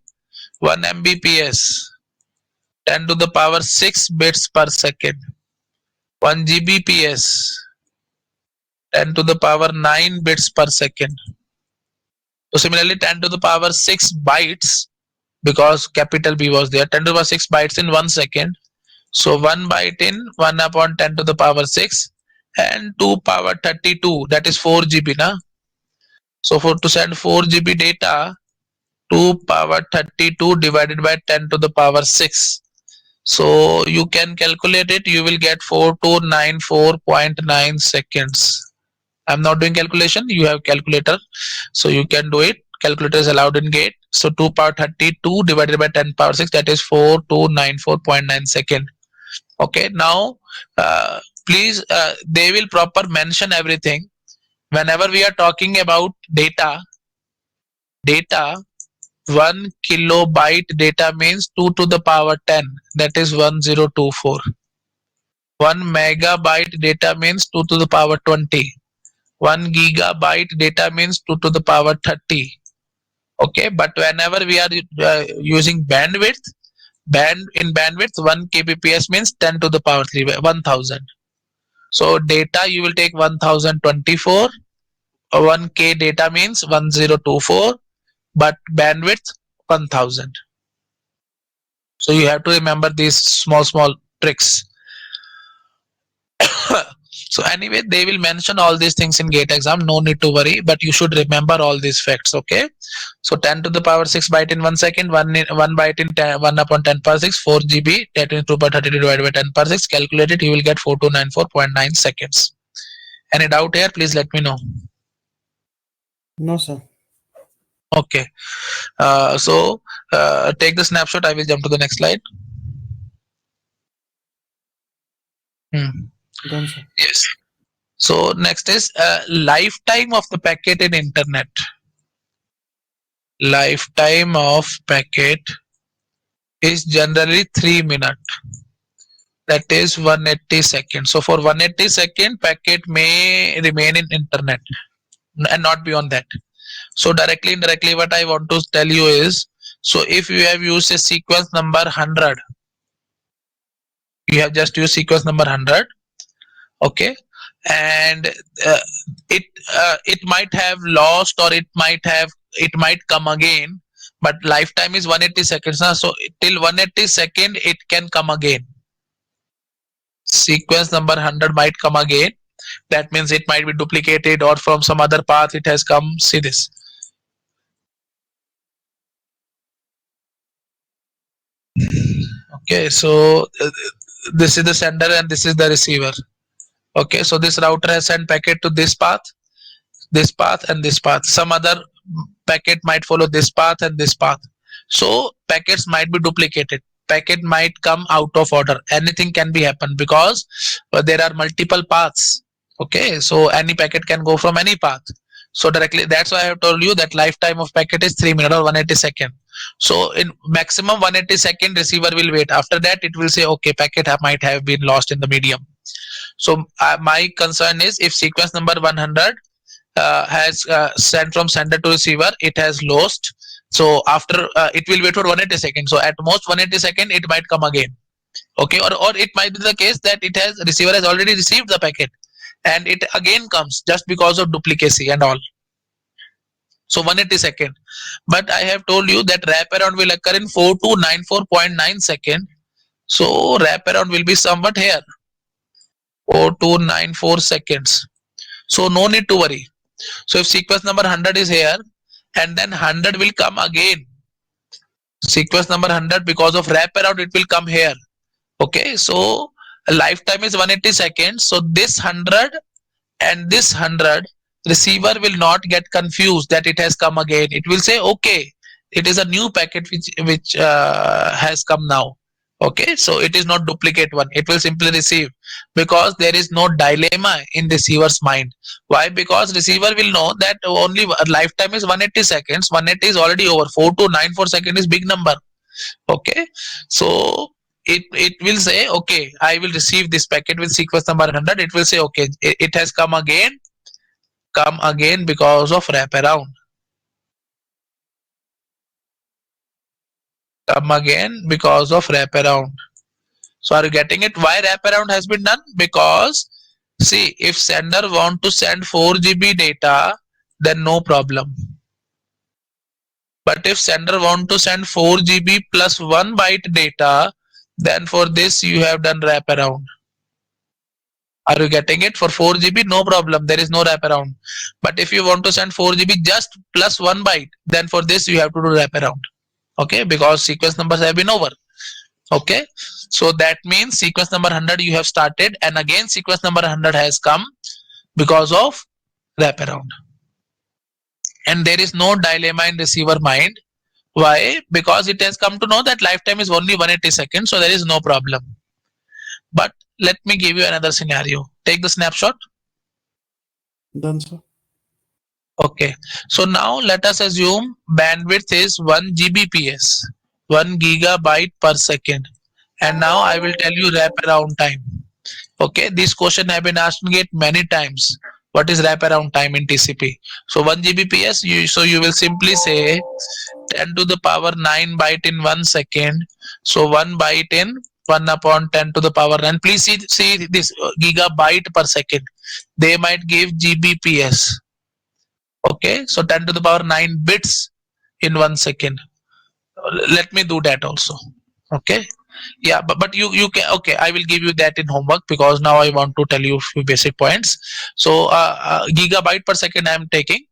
1 mbps, 10 to the power 6 bits per second. 1 gbps, 10 to the power 9 bits per second. So similarly, 10 to the power 6 bytes, because capital B was there, 10 to the power 6 bytes in 1 second. So 1 byte in 1 upon 10 to the power 6, and 2 power 32, that is 4 GB na. So for to send 4 GB data, 2 power 32 divided by 10 to the power 6. So you can calculate it. You will get 4294.9 seconds. I'm not doing calculation. You have calculator, so you can do it. Calculator is allowed in gate. So 2 power 32 divided by 10 power 6, that is 4294.9 second. Okay, now please, they will proper mention everything. Whenever we are talking about data, 1 kilobyte data means 2 to the power 10, that is 1024. 1 megabyte data means 2 to the power 20. 1 gigabyte data means 2 to the power 30. Okay, but whenever we are using bandwidth, in bandwidth 1 kbps means 10 to the power 3, 1000. So data you will take 1024. 1k data means 1024, but bandwidth 1000. So you have to remember these small tricks. So anyway, they will mention all these things in gate exam. No need to worry, but you should remember all these facts. Okay. So 10 to the power 6 byte in 1 second, 1 byte in 1 upon 10 per 6, 4 GB, that is 2 by 32 divided by 10 per 6. Calculate it, you will get 4294.9 seconds. Any doubt here? Please let me know. No, sir. Okay. So take the snapshot. I will jump to the next slide. Done, sir. Yes. So next is lifetime of the packet in internet. Lifetime of packet is generally 3 minutes. That is 180 seconds. So for 180 second, packet may remain in internet and not beyond that. So directly, indirectly, what I want to tell you is, so if you have used a sequence number 100, you have just used sequence number 100, okay, and uh, it might have lost, or it might come again, but lifetime is 180 seconds. So till 180 second, it can come again. Sequence number 100 might come again. That means it might be duplicated, or from some other path it has come. See this. Okay, so this is the sender and this is the receiver. Okay, so this router has sent packet to this path, and this path. Some other packet might follow this path and this path. So packets might be duplicated. Packet might come out of order. Anything can be happen, because there are multiple paths. Okay, so any packet can go from any path. So directly, that's why I have told you that lifetime of packet is 3 minutes or 180 second. So in maximum 180 second, receiver will wait. After that, it will say, okay, packet might have been lost in the medium. So my concern is, if sequence number 100 has sent from sender to receiver, it has lost. So after it will wait for 180 seconds. So at most 180 second, it might come again. Okay, or it might be the case that receiver has already received the packet and it again comes, just because of duplicacy and all. So 180 second. But I have told you that wraparound will occur in 4294.9 second. So wraparound will be somewhat here, 4294 seconds. So no need to worry. So if sequence number 100 is here, and then 100 will come again. Sequence number 100, because of wraparound, it will come here. Okay, so lifetime is 180 seconds. So this 100 and this 100, receiver will not get confused that it has come again. It will say, okay, it is a new packet which has come now. Okay, so it is not duplicate one. It will simply receive, because there is no dilemma in receiver's mind. Why? Because receiver will know that only lifetime is 180 seconds. 180 is already over. 4294 second is big number. Okay, so it will say, okay, I will receive this packet with sequence number 100. It will say, okay, it has come again because of wraparound. Come again because of wraparound. So are you getting it? Why wraparound has been done? Because see, if sender want to send 4 GB data, then no problem. But if sender want to send 4 GB plus 1 byte data, then for this you have done wraparound. Are you getting it? For 4 GB, no problem. There is no wraparound. But if you want to send 4 GB just plus 1 byte, then for this you have to do wraparound. Okay, because sequence numbers have been over. Okay, so that means sequence number 100 you have started, and again sequence number 100 has come because of wraparound. And there is no dilemma in receiver mind. Why? Because it has come to know that lifetime is only 180 seconds, so there is no problem. But let me give you another scenario. Take the snapshot. Done, sir. Okay, so now let us assume bandwidth is 1 Gbps, 1 gigabyte per second. And now I will tell you wraparound time. Okay, this question have been asking it many times. What is wraparound time in TCP? So 1 Gbps, so you will simply say 10 to the power 9 byte in 1 second. So 1 byte in 1 upon 10 to the power 9. Please see this gigabyte per second. They might give Gbps. Okay, so 10 to the power 9 bits in 1 second. Let me do that also. Okay, yeah, but you can, okay, I will give you that in homework, because now I want to tell you a few basic points. So gigabyte per second I am taking.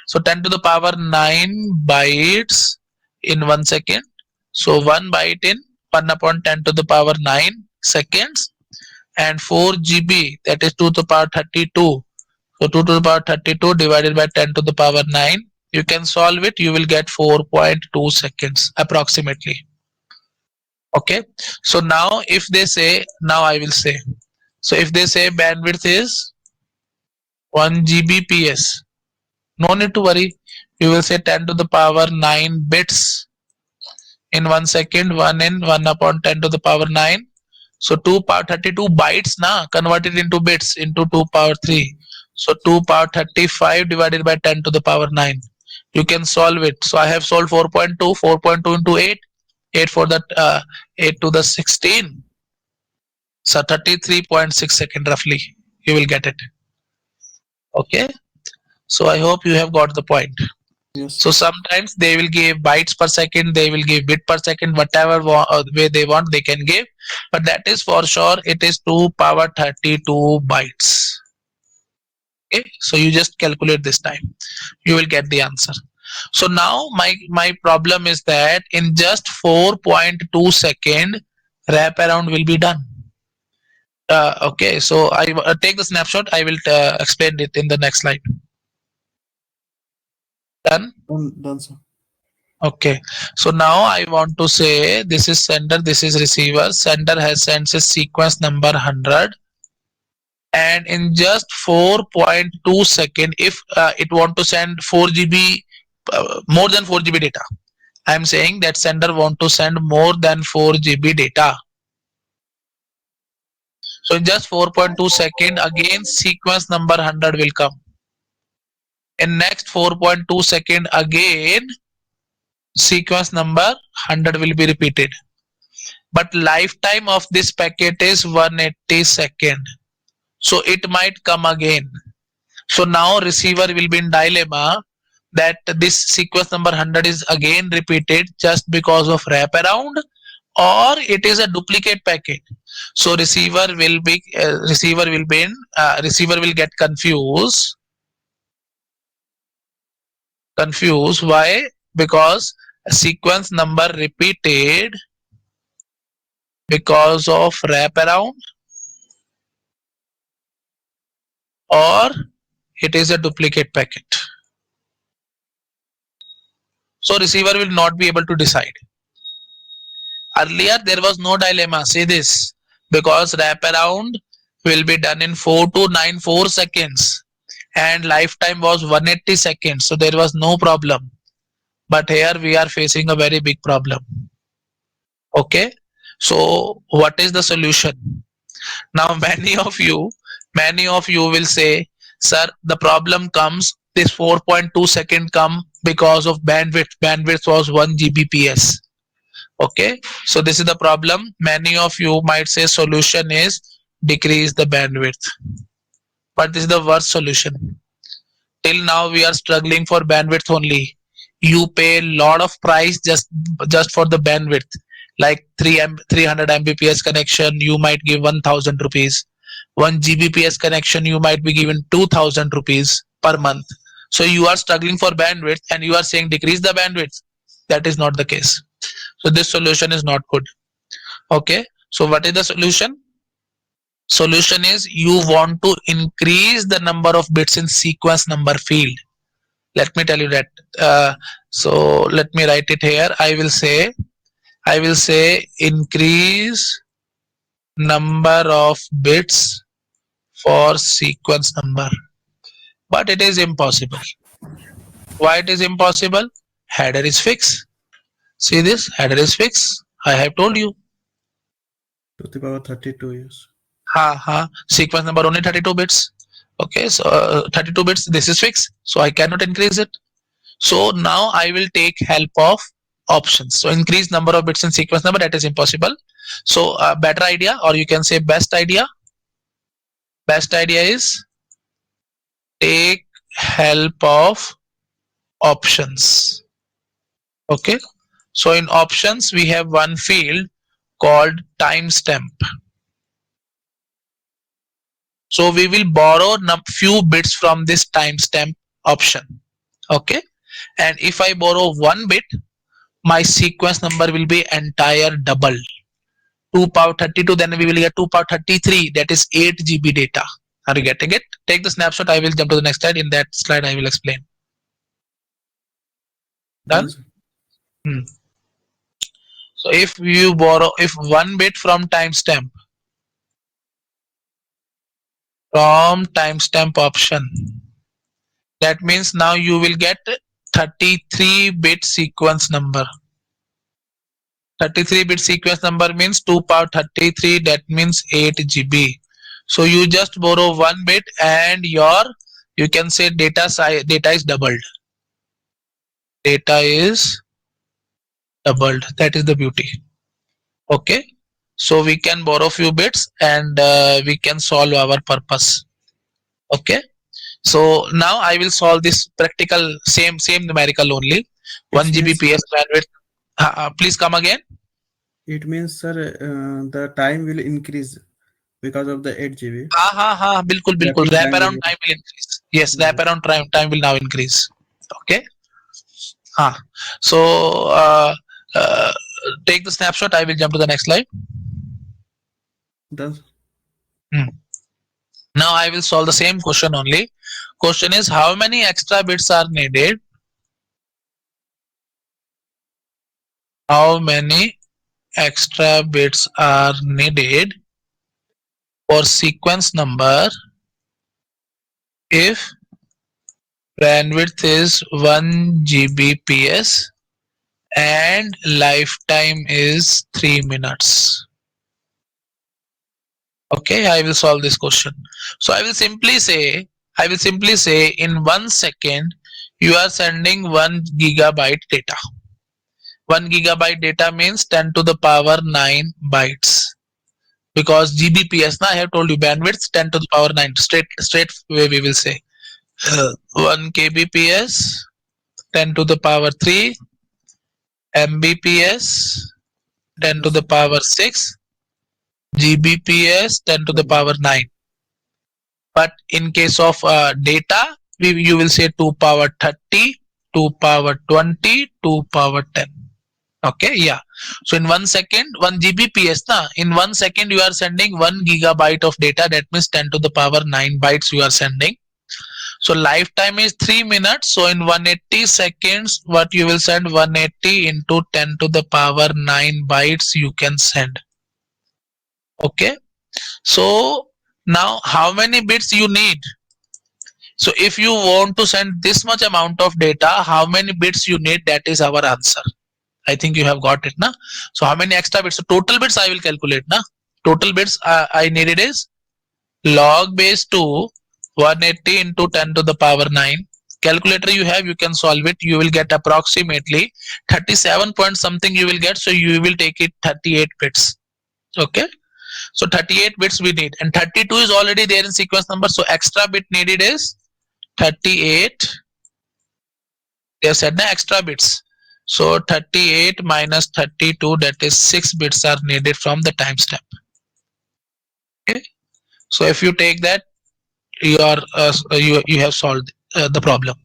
So 10 to the power 9 bytes in 1 second. So 1 byte in 1 upon 10 to the power 9 seconds, and 4 GB, that is 2 to the power 32. So 2 to the power 32 divided by 10 to the power 9. You can solve it. You will get 4.2 seconds approximately. Okay. So now if they say, now I will say, so if they say bandwidth is 1 Gbps, no need to worry. You will say 10 to the power 9 bits in 1 second, 1 in 1 upon 10 to the power 9. So 2 power 32 bytes na, converted into bits into 2 power 3. So 2 power 35 divided by 10 to the power 9. You can solve it. So I have solved 4.2, 4.2 into 8, 8 for that 8 to the 16. So 33.6 second roughly. You will get it. Okay. So I hope you have got the point. Yes. So sometimes they will give bytes per second, they will give bit per second, whatever way they want, they can give. But that is for sure, it is 2 power 32 bytes. Okay, so you just calculate this time, you will get the answer. So now my problem is that in just 4.2 second, wraparound will be done. Okay, so I take the snapshot. I will explain it in the next slide. Done. Done, sir. Okay, so now I want to say this is sender, this is receiver. Sender has sent a sequence number 100, and in just 4.2 second, if it want to send 4 GB, more than 4 GB data, I am saying that sender want to send more than 4 GB data. So in just 4.2 second, again sequence number 100 will come. In next 4.2 second, again sequence number 100 will be repeated. But lifetime of this packet is 180 second, so it might come again. So now receiver will be in dilemma that this sequence number 100 is again repeated just because of wraparound, or it is a duplicate packet. So receiver will get confused. Why? Because sequence number repeated because of wraparound, or it is a duplicate packet. So receiver will not be able to decide. Earlier there was no dilemma, see this, because wraparound will be done in 4294 seconds and lifetime was 180 seconds, so there was no problem. But here we are facing a very big problem. Okay, so what is the solution? Now many of you will say, sir, the problem comes, this 4.2 second come because of bandwidth was 1 Gbps. Okay, so this is the problem. Many of you might say solution is decrease the bandwidth, but this is the worst solution. Till now we are struggling for bandwidth only. You pay a lot of price just for the bandwidth, like 300 Mbps connection you might give 1000 rupees, 1 Gbps connection you might be given 2000 rupees per month. So you are struggling for bandwidth and you are saying decrease the bandwidth. That is not the case. So this solution is not good. Okay, so what is the solution? Solution is you want to increase the number of bits in sequence number field. Let me tell you that. So let me write it here. I will say increase number of bits for sequence number. But it is impossible. Why it is impossible? Header is fixed. See this, header is fixed. I have told you. To the power 32, yes. Sequence number only 32 bits. Okay, so 32 bits, this is fixed, so I cannot increase it. So now I will take help of options. So increase number of bits in sequence number, that is impossible. So better idea, or you can say best idea is take help of options. Okay, so in options we have one field called timestamp. So we will borrow few bits from this timestamp option. Okay, and if I borrow 1 bit, my sequence number will be entire double. 2 power 32, then we will get 2 power 33, that is 8 GB data. Are you getting it? Take the snapshot. I will jump to the next slide. In that slide I will explain. Done? So if you borrow 1 bit from timestamp option, that means now you will get 33 bit sequence number. 33-bit sequence number means 2 power 33, that means 8 GB. So you just borrow 1 bit and your, you can say, data is doubled. Data is doubled. That is the beauty. Okay, so we can borrow few bits and we can solve our purpose. Okay, so now I will solve this practical same numerical only. 1 It means, Gbps bandwidth. Please come again. it means, sir, the time will increase because of the 8 GB. बिल्कुल बिल्कुल. Wrapping Wrap time around will. time will increase. Yes, wrap Yes. around time will now increase. Okay. So take the snapshot. I will jump to the next slide. Done. Now I will solve the same question only. Question is, how many extra bits are needed? How many extra bits are needed for sequence number if bandwidth is 1 Gbps and lifetime is 3 minutes? Okay, I will solve this question. So I will simply say in 1 second you are sending 1 gigabyte data. 1 gigabyte data means 10 to the power 9 bytes, because GBPS, I have told you bandwidth 10 to the power 9. Straight way we will say 1 kbps 10 to the power 3, mbps 10 to Yes. the power 6, gbps 10 to the power 9. But in case of data, you will say 2 power 30, 2 power 20, 2 power 10. Okay, yeah. So in 1 second, 1 Gbps, in 1 second you are sending 1 gigabyte of data. That means 10 to the power 9 bytes you are sending. So lifetime is 3 minutes. So in 180 seconds, what you will send? 180 into 10 to the power 9 bytes you can send. Okay. So now how many bits you need? So if you want to send this much amount of data, how many bits you need? That is our answer. I think you have got it, na? So how many extra bits? So total bits I will calculate, na? Total bits I needed is log base 2 180 into 10 to the power 9. Calculator you have, you can solve it. You will get approximately 37 point something you will get. So you will take it 38 bits. Okay. So 38 bits we need, and 32 is already there in sequence number. So extra bit needed is 38. They have said na extra bits. So 38 minus 32, that is 6 bits are needed from the timestamp. Okay. So if you take that, you have solved the problem,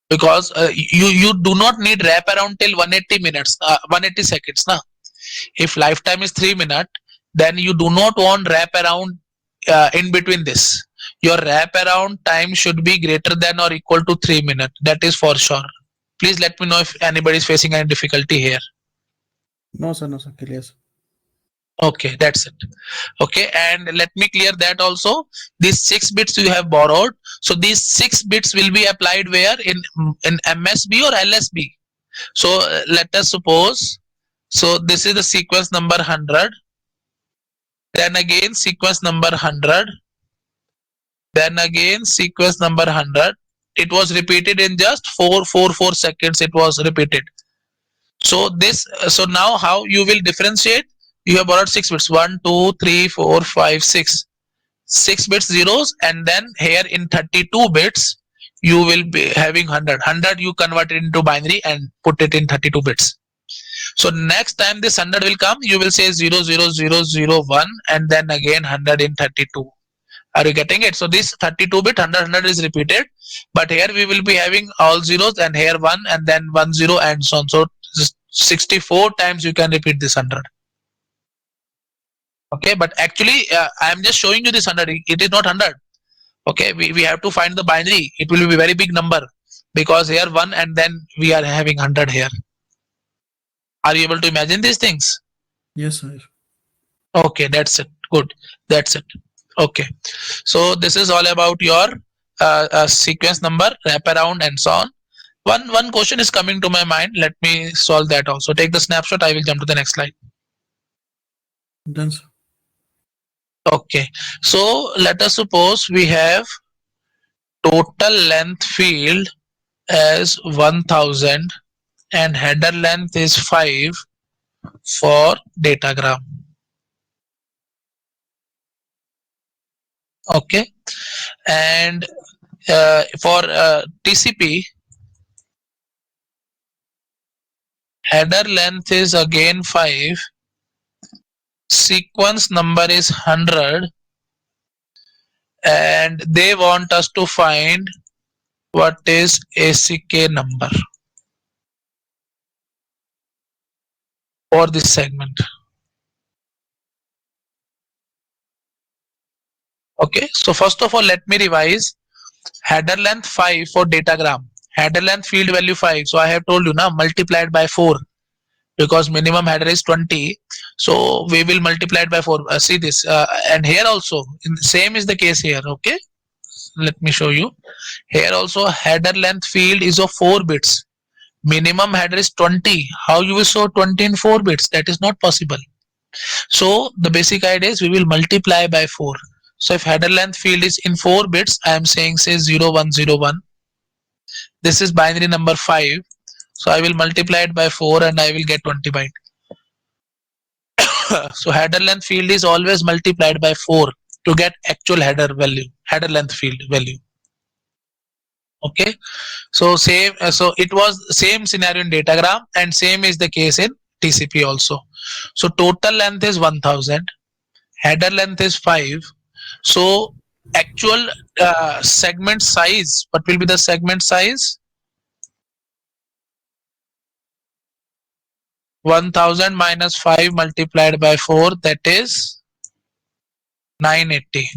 because you do not need wrap around till 180 minutes, 180 seconds. Na? If lifetime is 3 minutes, then you do not want wrap around in between this. Your wrap around time should be greater than or equal to 3 minutes. That is for sure. Please let me know if anybody is facing any difficulty here. No, sir. No, sir. Clear, sir. Okay, that's it. Okay, and let me clear that also. These 6 bits you have borrowed. So these 6 bits will be applied where? In MSB or LSB. So let us suppose, so this is the sequence number 100. Then again sequence number 100. Then again sequence number 100. It was repeated in just 4 seconds. It was repeated. So this, so now how you will differentiate? You have borrowed 6 bits. 1, 2, 3, 4, 5, 6. 6 bits zeros, and then here in 32 bits you will be having 100. 100 you convert it into binary and put it in 32 bits. So next time this 100 will come, you will say 0, 0, 0, 0, 1, and then again 100 in 32. Are you getting it? So this 32 bit 100 is repeated, but here we will be having all zeros, and here 1, and then 1 0, and so on. So 64 times you can repeat this 100. Okay, but actually I am just showing you this 100. It is not 100. Okay, we have to find the binary. It will be very big number, because here 1, and then we are having 100 here. Are you able to imagine these things? Yes, sir. Okay, that's it. Good. That's it. Okay, so this is all about your sequence number, wraparound, and so on. One question is coming to my mind. Let me solve that also. Take the snapshot. I will jump to the next slide. Done, sir. Okay. So let us suppose we have total length field as 1000 and header length is 5 for datagram. Okay. And for TCP, header length is again 5, sequence number is 100, and they want us to find what is ACK number for this segment. Okay, so first of all, let me revise. Header length 5 for datagram. Header length field value 5. So I have told you now, multiplied by 4, because minimum header is 20. So we will multiply it by 4. See this, and here also same is the case here. Okay, let me show you. Here also header length field is of 4 bits. Minimum header is 20. How you will show 20 in 4 bits? That is not possible. So the basic idea is we will multiply by 4. So if header length field is in 4 bits, I am saying say 0101. This is binary number 5. So I will multiply it by 4 and I will get 20 byte. So header length field is always multiplied by 4 to get actual header value, header length field value. Okay, so same, so it was same scenario in datagram and same is the case in TCP also. So total length is 1000, header length is 5. So actual segment size, what will be the segment size? 1000 minus 5 multiplied by 4, that is 980.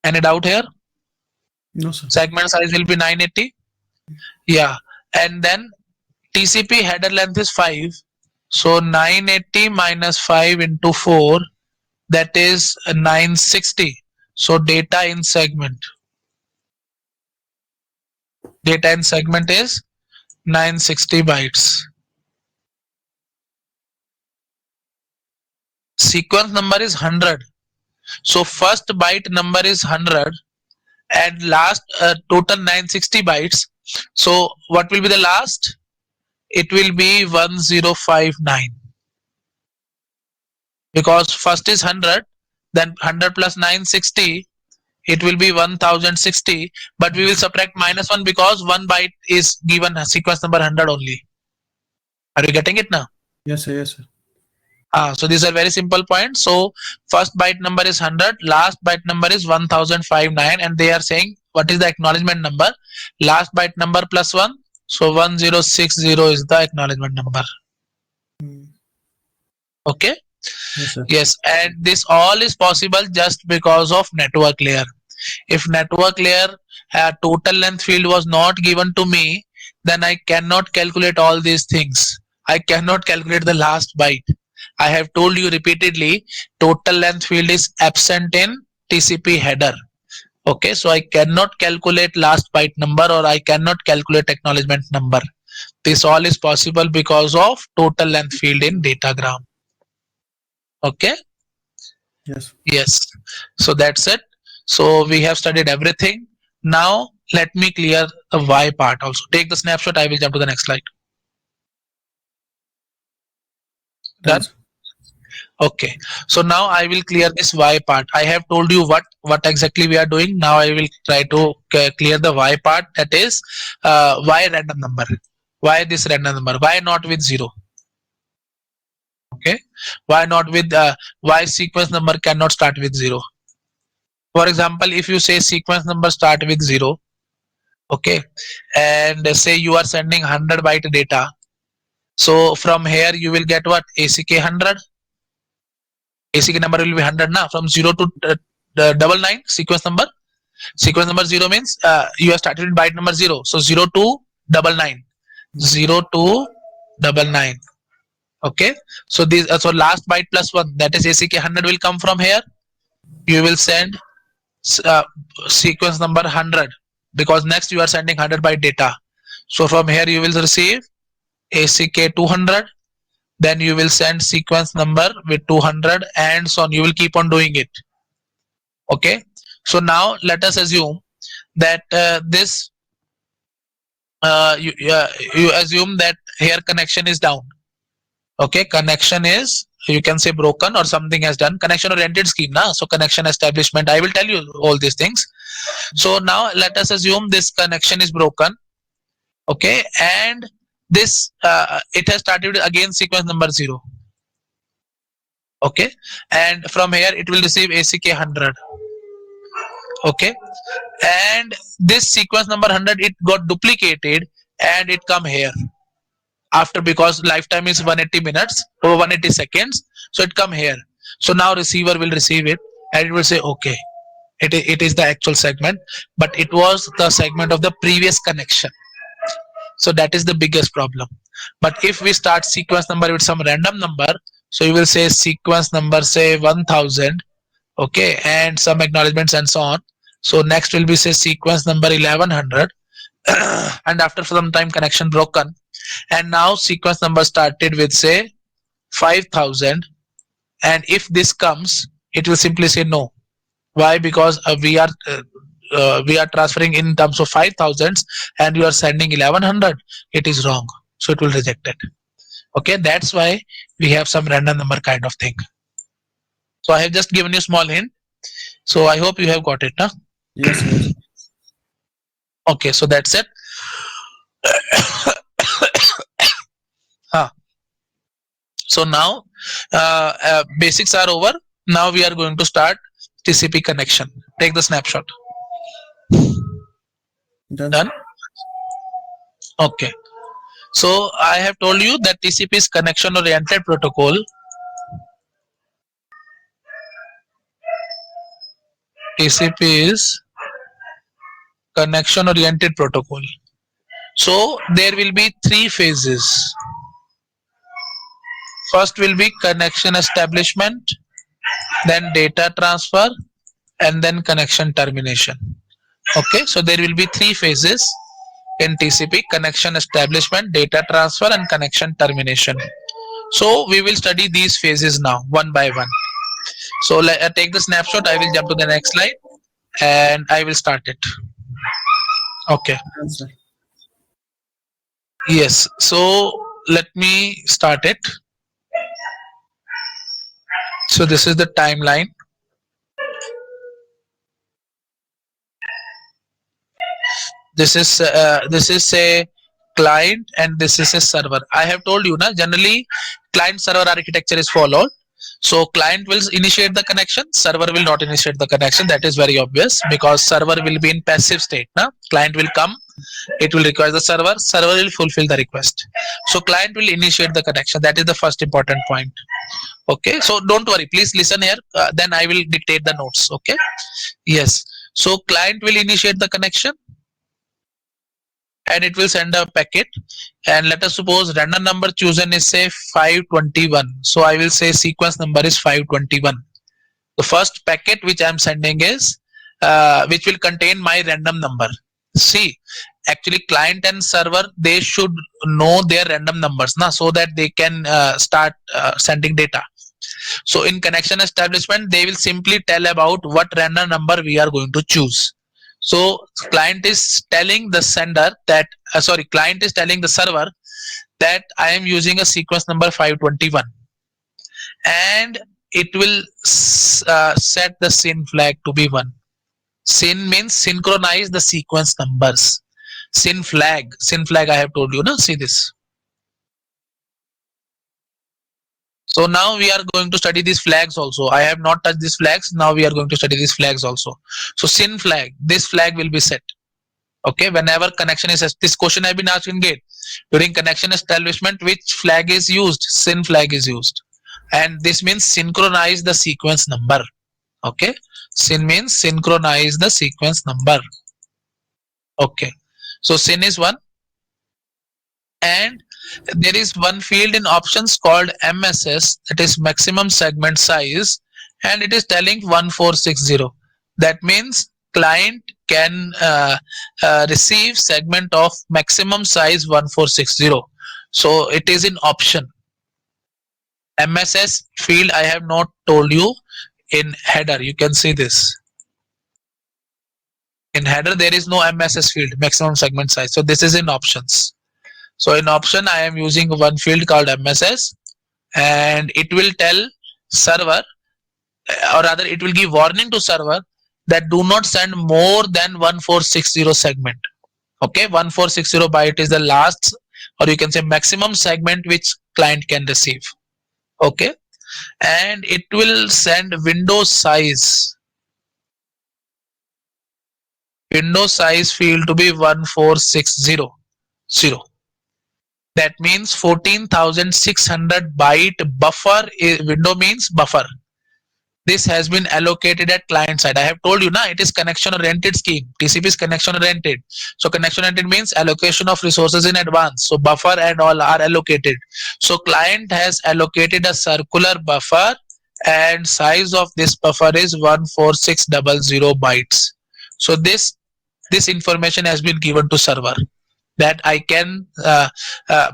Any doubt here? No, sir. Segment size will be 980. Yeah, and then TCP header length is 5. So 980 minus 5 into 4, that is 960. So data in segment is 960 bytes. Sequence number is 100. So first byte number is 100 and last total 960 bytes. So what will be the last? It will be 1059, because first is 100, then 100 plus 960, it will be 1060, but we will subtract -1 because one byte is given sequence number 100 only. Are you getting it now? Yes, sir. Yes, sir. So these are very simple points. So first byte number is 100, last byte number is 1059, and they are saying what is the acknowledgement number? Last byte number plus 1, so 1060 is the acknowledgement number. Okay. Yes, sir. Yes, and this all is possible just because of network layer. If network layer total length field was not given to me, then I cannot calculate all these things. I cannot calculate the last byte. I have told you repeatedly, total length field is absent in TCP header. Okay, so I cannot calculate last byte number or I cannot calculate acknowledgement number. This all is possible because of total length field in datagram. Okay. Yes. Yes, so that's it. So we have studied everything. Now let me clear the why part also. Take the snapshot. I will jump to the next slide. Done. Okay, so now I will clear this why part. I have told you what exactly we are doing. Now I will try to clear the why part, that is why random number, why this random number, why not with 0. Okay, why not with why sequence number cannot start with 0. For example, if you say sequence number start with 0, okay, and say you are sending 100 byte data, so from here you will get what? ACK 100. ACK number will be 100 now, from 0 to 99 sequence number. Sequence number 0 means you have started with byte number 0, so 0 to 99, 0 to 99. Okay, so this so last byte plus 1, that is ACK 100, will come from here. You will send sequence number 100, because next you are sending 100 byte data. So from here you will receive ACK 200, then you will send sequence number with 200 and so on. You will keep on doing it. Okay. So now let us assume that this you assume that here connection is down. Okay, connection is, you can say, broken or something has done. Connection oriented scheme na, so connection establishment, I will tell you all these things. So now let us assume this connection is broken. Okay, and this it has started again sequence number 0. Okay, and from here it will receive ACK 100. Okay, and this sequence number 100, it got duplicated and it come here after, because lifetime is 180 minutes or 180 seconds, so it come here. So now receiver will receive it and it will say okay, it is the actual segment, but it was the segment of the previous connection. So that is the biggest problem. But if we start sequence number with some random number, so you will say sequence number say 1000, okay, and some acknowledgements and so on. So next will be say sequence number 1100 and after some time connection broken, and now sequence number started with say 5000, and if this comes it will simply say no. Why? Because we are transferring in terms of 5000s and you are sending 1100, it is wrong, so it will reject it. Okay, that's why we have some random number kind of thing. So I have just given you small hint, so I hope you have got it, huh? Yes, yes. Okay, so that's it. So now basics are over. Now we are going to start TCP connection. Take the snapshot. Done, Done. sir. Okay. So I have told you that TCP is connection oriented protocol. TCP is connection oriented protocol. So there will be 3 phases. First will be connection establishment, then data transfer, and then connection termination. Okay, so there will be 3 phases in TCP: connection establishment, data transfer, and connection termination. So we will study these phases now one by one. So take the snapshot. I will jump to the next slide and I will start it. Okay. Done, sir. Yes. So let me start it. So this is the timeline. This is a client and this is a server. I have told you na, generally client server architecture is followed. So client will initiate the connection, server will not initiate the connection. That is very obvious because server will be in passive state. Na? Client will come, it will require the server, server will fulfill the request. So client will initiate the connection. That is the first important point. Okay, so don't worry, please listen here. Then I will dictate the notes. Okay, yes. So client will initiate the connection and it will send a packet, and let us suppose random number chosen is say 521. So I will say sequence number is 521. The first packet which I am sending is which will contain my random number. See, actually client and server, they should know their random numbers na, so that they can start sending data. So in connection establishment, they will simply tell about what random number we are going to choose. So client is telling the sender that client is telling the server that I am using a sequence number 521, and it will set the SYN flag to be 1. SYN means synchronize the sequence numbers. SYN flag I have told you, no? See this. So now we are going to study these flags also. I have not touched these flags. Now we are going to study these flags also. So SYN flag, this flag will be set. Okay, whenever connection is, this question I have been asking gate. During connection establishment, which flag is used? SYN flag is used. And this means synchronize the sequence number. Okay, SYN means synchronize the sequence number. Okay, so SYN is 1. And there is one field in options called MSS, that is maximum segment size, and it is telling 1460. That means client can receive segment of maximum size 1460. So it is in option. MSS field I have not told you. In header you can see this. In header there is no MSS field, maximum segment size. So this is in options. So in option I am using one field called MSS, and it will tell server, or rather it will give warning to server that do not send more than 1460 segment. Okay, 1460 byte is the last, or you can say maximum segment which client can receive. Okay, and it will send window size field to be 1460. That means 14,600 byte buffer. Window means buffer. This has been allocated at client side. I have told you now, it is connection oriented scheme. TCP is connection oriented. So connection oriented means allocation of resources in advance. So buffer and all are allocated. So client has allocated a circular buffer, and size of this buffer is 14600 bytes. So this information has been given to server, that I can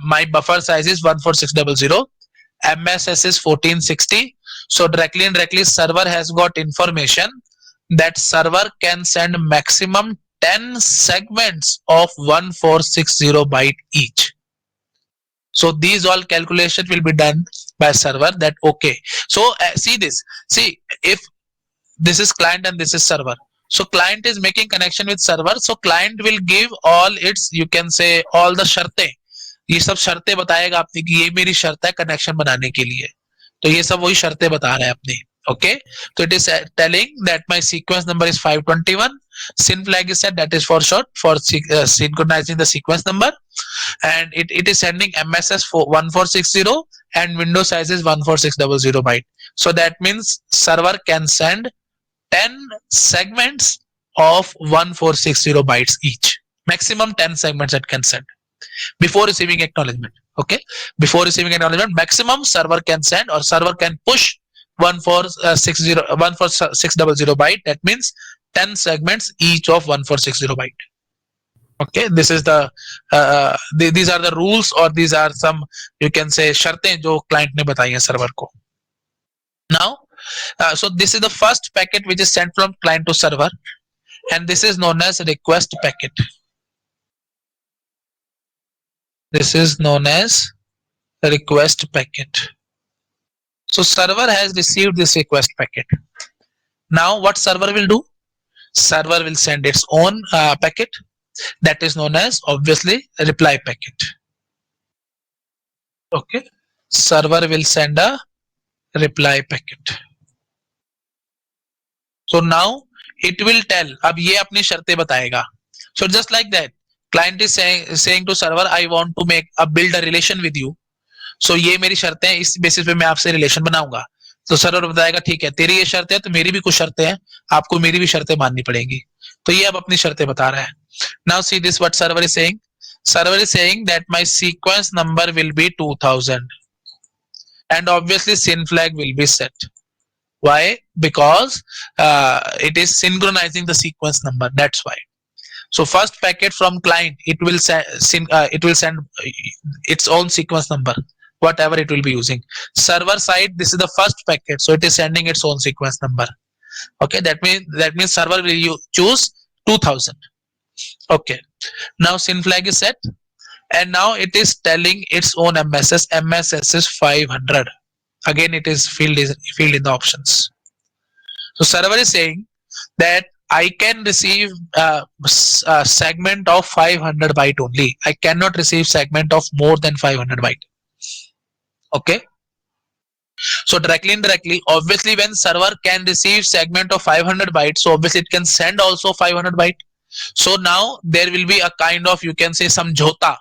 my buffer size is 14600, MSS is 1460. So directly and indirectly server has got information that server can send maximum 10 segments of 1460 byte each. So these all calculation will be done by server. That okay. So see this. See, if this is client and this is server, so client is making connection with server. So client will give all its, you can say, all the शर्तें. ये सब शर्तें बताएगा आपने कि ये मेरी शर्त है कनेक्शन बनाने के लिए. तो ये सब वही शर्तें बता रहा है अपनी. Okay, so it is telling that my sequence number is 521. Syn flag is set, that is for short for synchronizing the sequence number, and it is sending MSS for 1460 and window size is 14600 byte. So that means server can send 10 segments of 1460 bytes each. Maximum 10 segments it can send before receiving acknowledgement. Okay, before receiving acknowledgement, maximum server can send, or server can push 14600 byte. That means 10 segments each of 1460 byte. Okay, this is these are the rules, or these are some, you can say, शर्तें जो client ने बताई हैं server को. Now, so this is the first packet which is sent from client to server, and this is known as request packet. This is known as request packet. So server has received this request packet. Now what server will do? Server will send its own packet, that is known as obviously reply packet. Okay, server will send a reply packet. So now it will tell, अब ये अपनी शर्तें बताएगा. So just like that, client is saying to server, I want to build a relation with you. So ये मेरी शर्तें हैं, इस बेसिस पे मैं आपसे रिलेशन बनाऊंगा. तो सर्वर बताएगा ठीक है, तेरी ये शर्तें हैं तो मेरी भी कुछ शर्तें हैं, आपको मेरी भी शर्तें माननी पड़ेंगी. तो ये अब अपनी शर्तें बता रहा है. Now see this, what server is saying. Server is saying that my sequence number will be 2000, and obviously syn flag will be set. Why? Because it is synchronizing the sequence number. That's why. So first packet from client, it will send its own sequence number, whatever it will be using. Server side, this is the first packet, so it is sending its own sequence number. Okay, that means server will choose 2000. Okay, now syn flag is set, and now it is telling its own MSS. MSS is 500. Again, it is filled in the options. So server is saying that I can receive a segment of 500 byte only. I cannot receive segment of more than 500 byte. Okay. So directly indirectly, obviously when server can receive segment of 500 bytes, so obviously it can send also 500 byte. So now there will be a kind of, you can say, samjhota.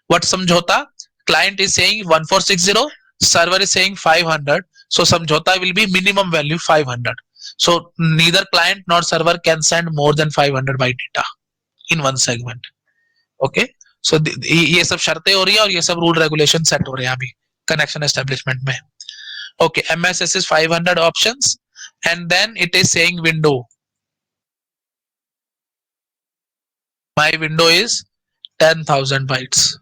What samjhota? Client is saying 1460, server is saying 500. So samjhota will be minimum value 500. So neither client nor server can send more than 500 byte data in one segment. Okay. So ये सब शर्तें हो रही है और ये सब rule regulation set हो रहे हैं अभी कनेक्शन एस्टेब्लिशमेंट में. Okay, MSS is 500 options, and then it is saying window. My window is 10,000 bytes.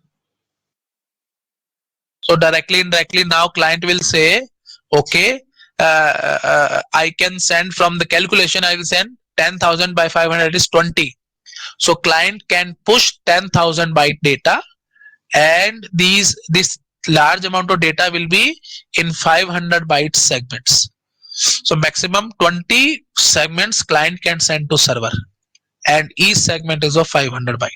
So directly, indirectly, now client will say, okay, I can send from the calculation, I will send 10,000 by 500 is 20. So client can push 10,000 byte data, and this large amount of data will be in 500 byte segments. So maximum 20 segments client can send to server, and each segment is of 500 byte.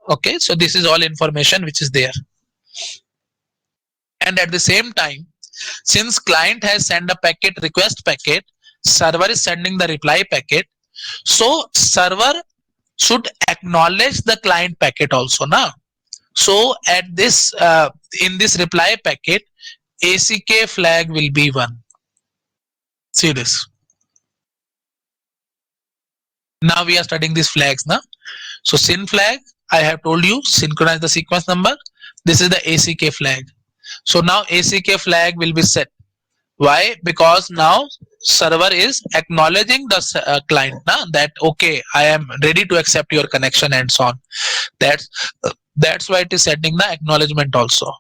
Okay, so this is all information which is there. And at the same time, since client has sent a packet, request packet, server is sending the reply packet. So server should acknowledge the client packet also now. So at this in this reply packet, ACK flag will be 1. See this. Now we are studying these flags now. So syn flag, I have told you, synchronize the sequence number. This is the ACK flag. So now ACK flag will be set. Why? Because now server is acknowledging the client now that okay, I am ready to accept your connection and so on. That's why it is setting the acknowledgement also.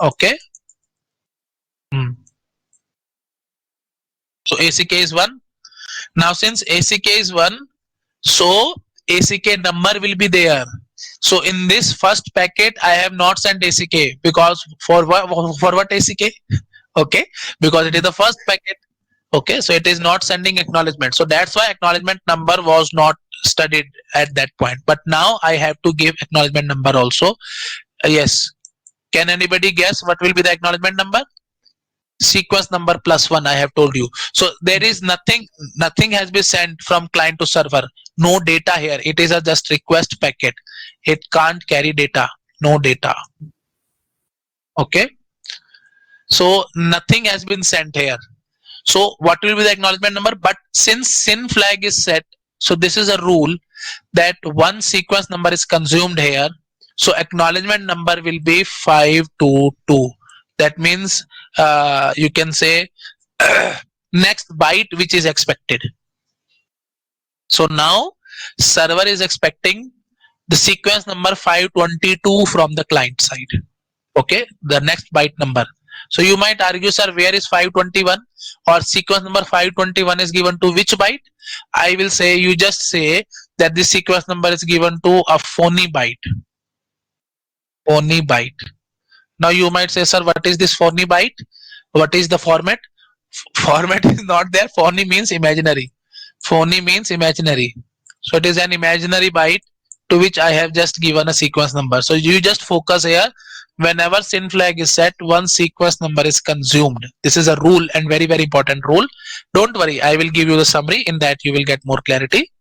Okay. So ACK is 1. Now since ACK is 1, so ACK number will be there. So in this first packet, I have not sent ACK because for what ACK? Okay, because it is the first packet. Okay, so it is not sending acknowledgement. So that's why acknowledgement number was not studied at that point. But now I have to give acknowledgement number also. Yes. Can anybody guess what will be the acknowledgement number? Sequence number plus 1, I have told you. So there is nothing has been sent from client to server. No data here. It is a just request packet. It can't carry data. No data. Okay. So nothing has been sent here. So what will be the acknowledgement number? But since syn flag is set, so this is a rule that one sequence number is consumed here. So acknowledgement number will be 522. That means you can say next byte which is expected. So now server is expecting the sequence number 522 from the client side. Okay, the next byte number. So you might argue, sir, where is 521 or sequence number 521 is given to which byte? I will say, you just say that this sequence number is given to a phony byte. Phony byte. Now you might say, sir, what is this phony byte? What is the format? Format is not there. Phony means imaginary. Phony means imaginary. So it is an imaginary byte to which I have just given a sequence number. So you just focus here. Whenever syn flag is set, one sequence number is consumed. This is a rule and very, very important rule. Don't worry, I will give you the summary. In that you will get more clarity.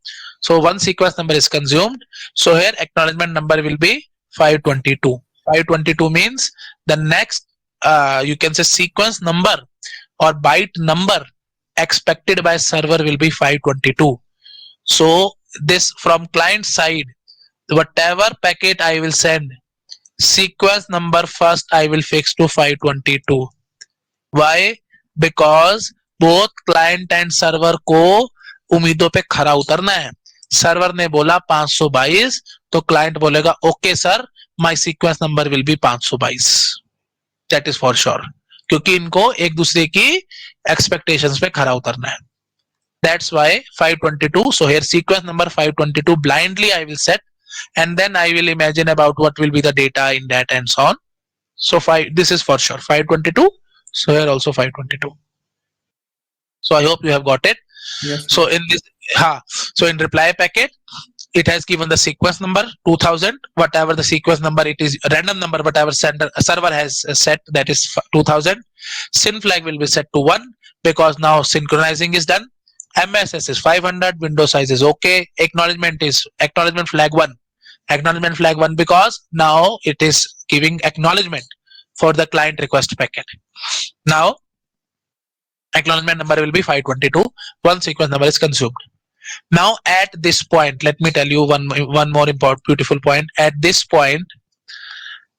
So one sequence number is consumed. So here acknowledgement number will be 522. 522 means the next you can say sequence number or byte number expected by server will be 522. So this from client side, whatever packet I will send, sequence number first I will fix to 522. Why? Because both client and server को उम्मीदों पे खरा उतरना है. Server ने बोला 522, तो client बोलेगा okay sir, my sequence number will be 522. That is for sure, क्योंकि इनको एक दूसरे की एक्सपेक्टेशंस पे खरा उतरना है. That's why 522. So here sequence number 522 blindly I will set, and then I will imagine about what will be the data in that and so on. So this is for sure 522. So here also 522. So I hope you have got it. Yes. So in this, so in reply packet, it has given the sequence number 2000. Whatever the sequence number, it is random number. Whatever server has set, that is 2000. Syn flag will be set to 1 because now synchronizing is done. MSS is 500. Window size is okay. Acknowledgement flag 1. Acknowledgement flag 1 because now it is giving acknowledgement for the client request packet. Now acknowledgement number will be 522. One sequence number is consumed. Now at this point, let me tell you one more important beautiful point. At this point,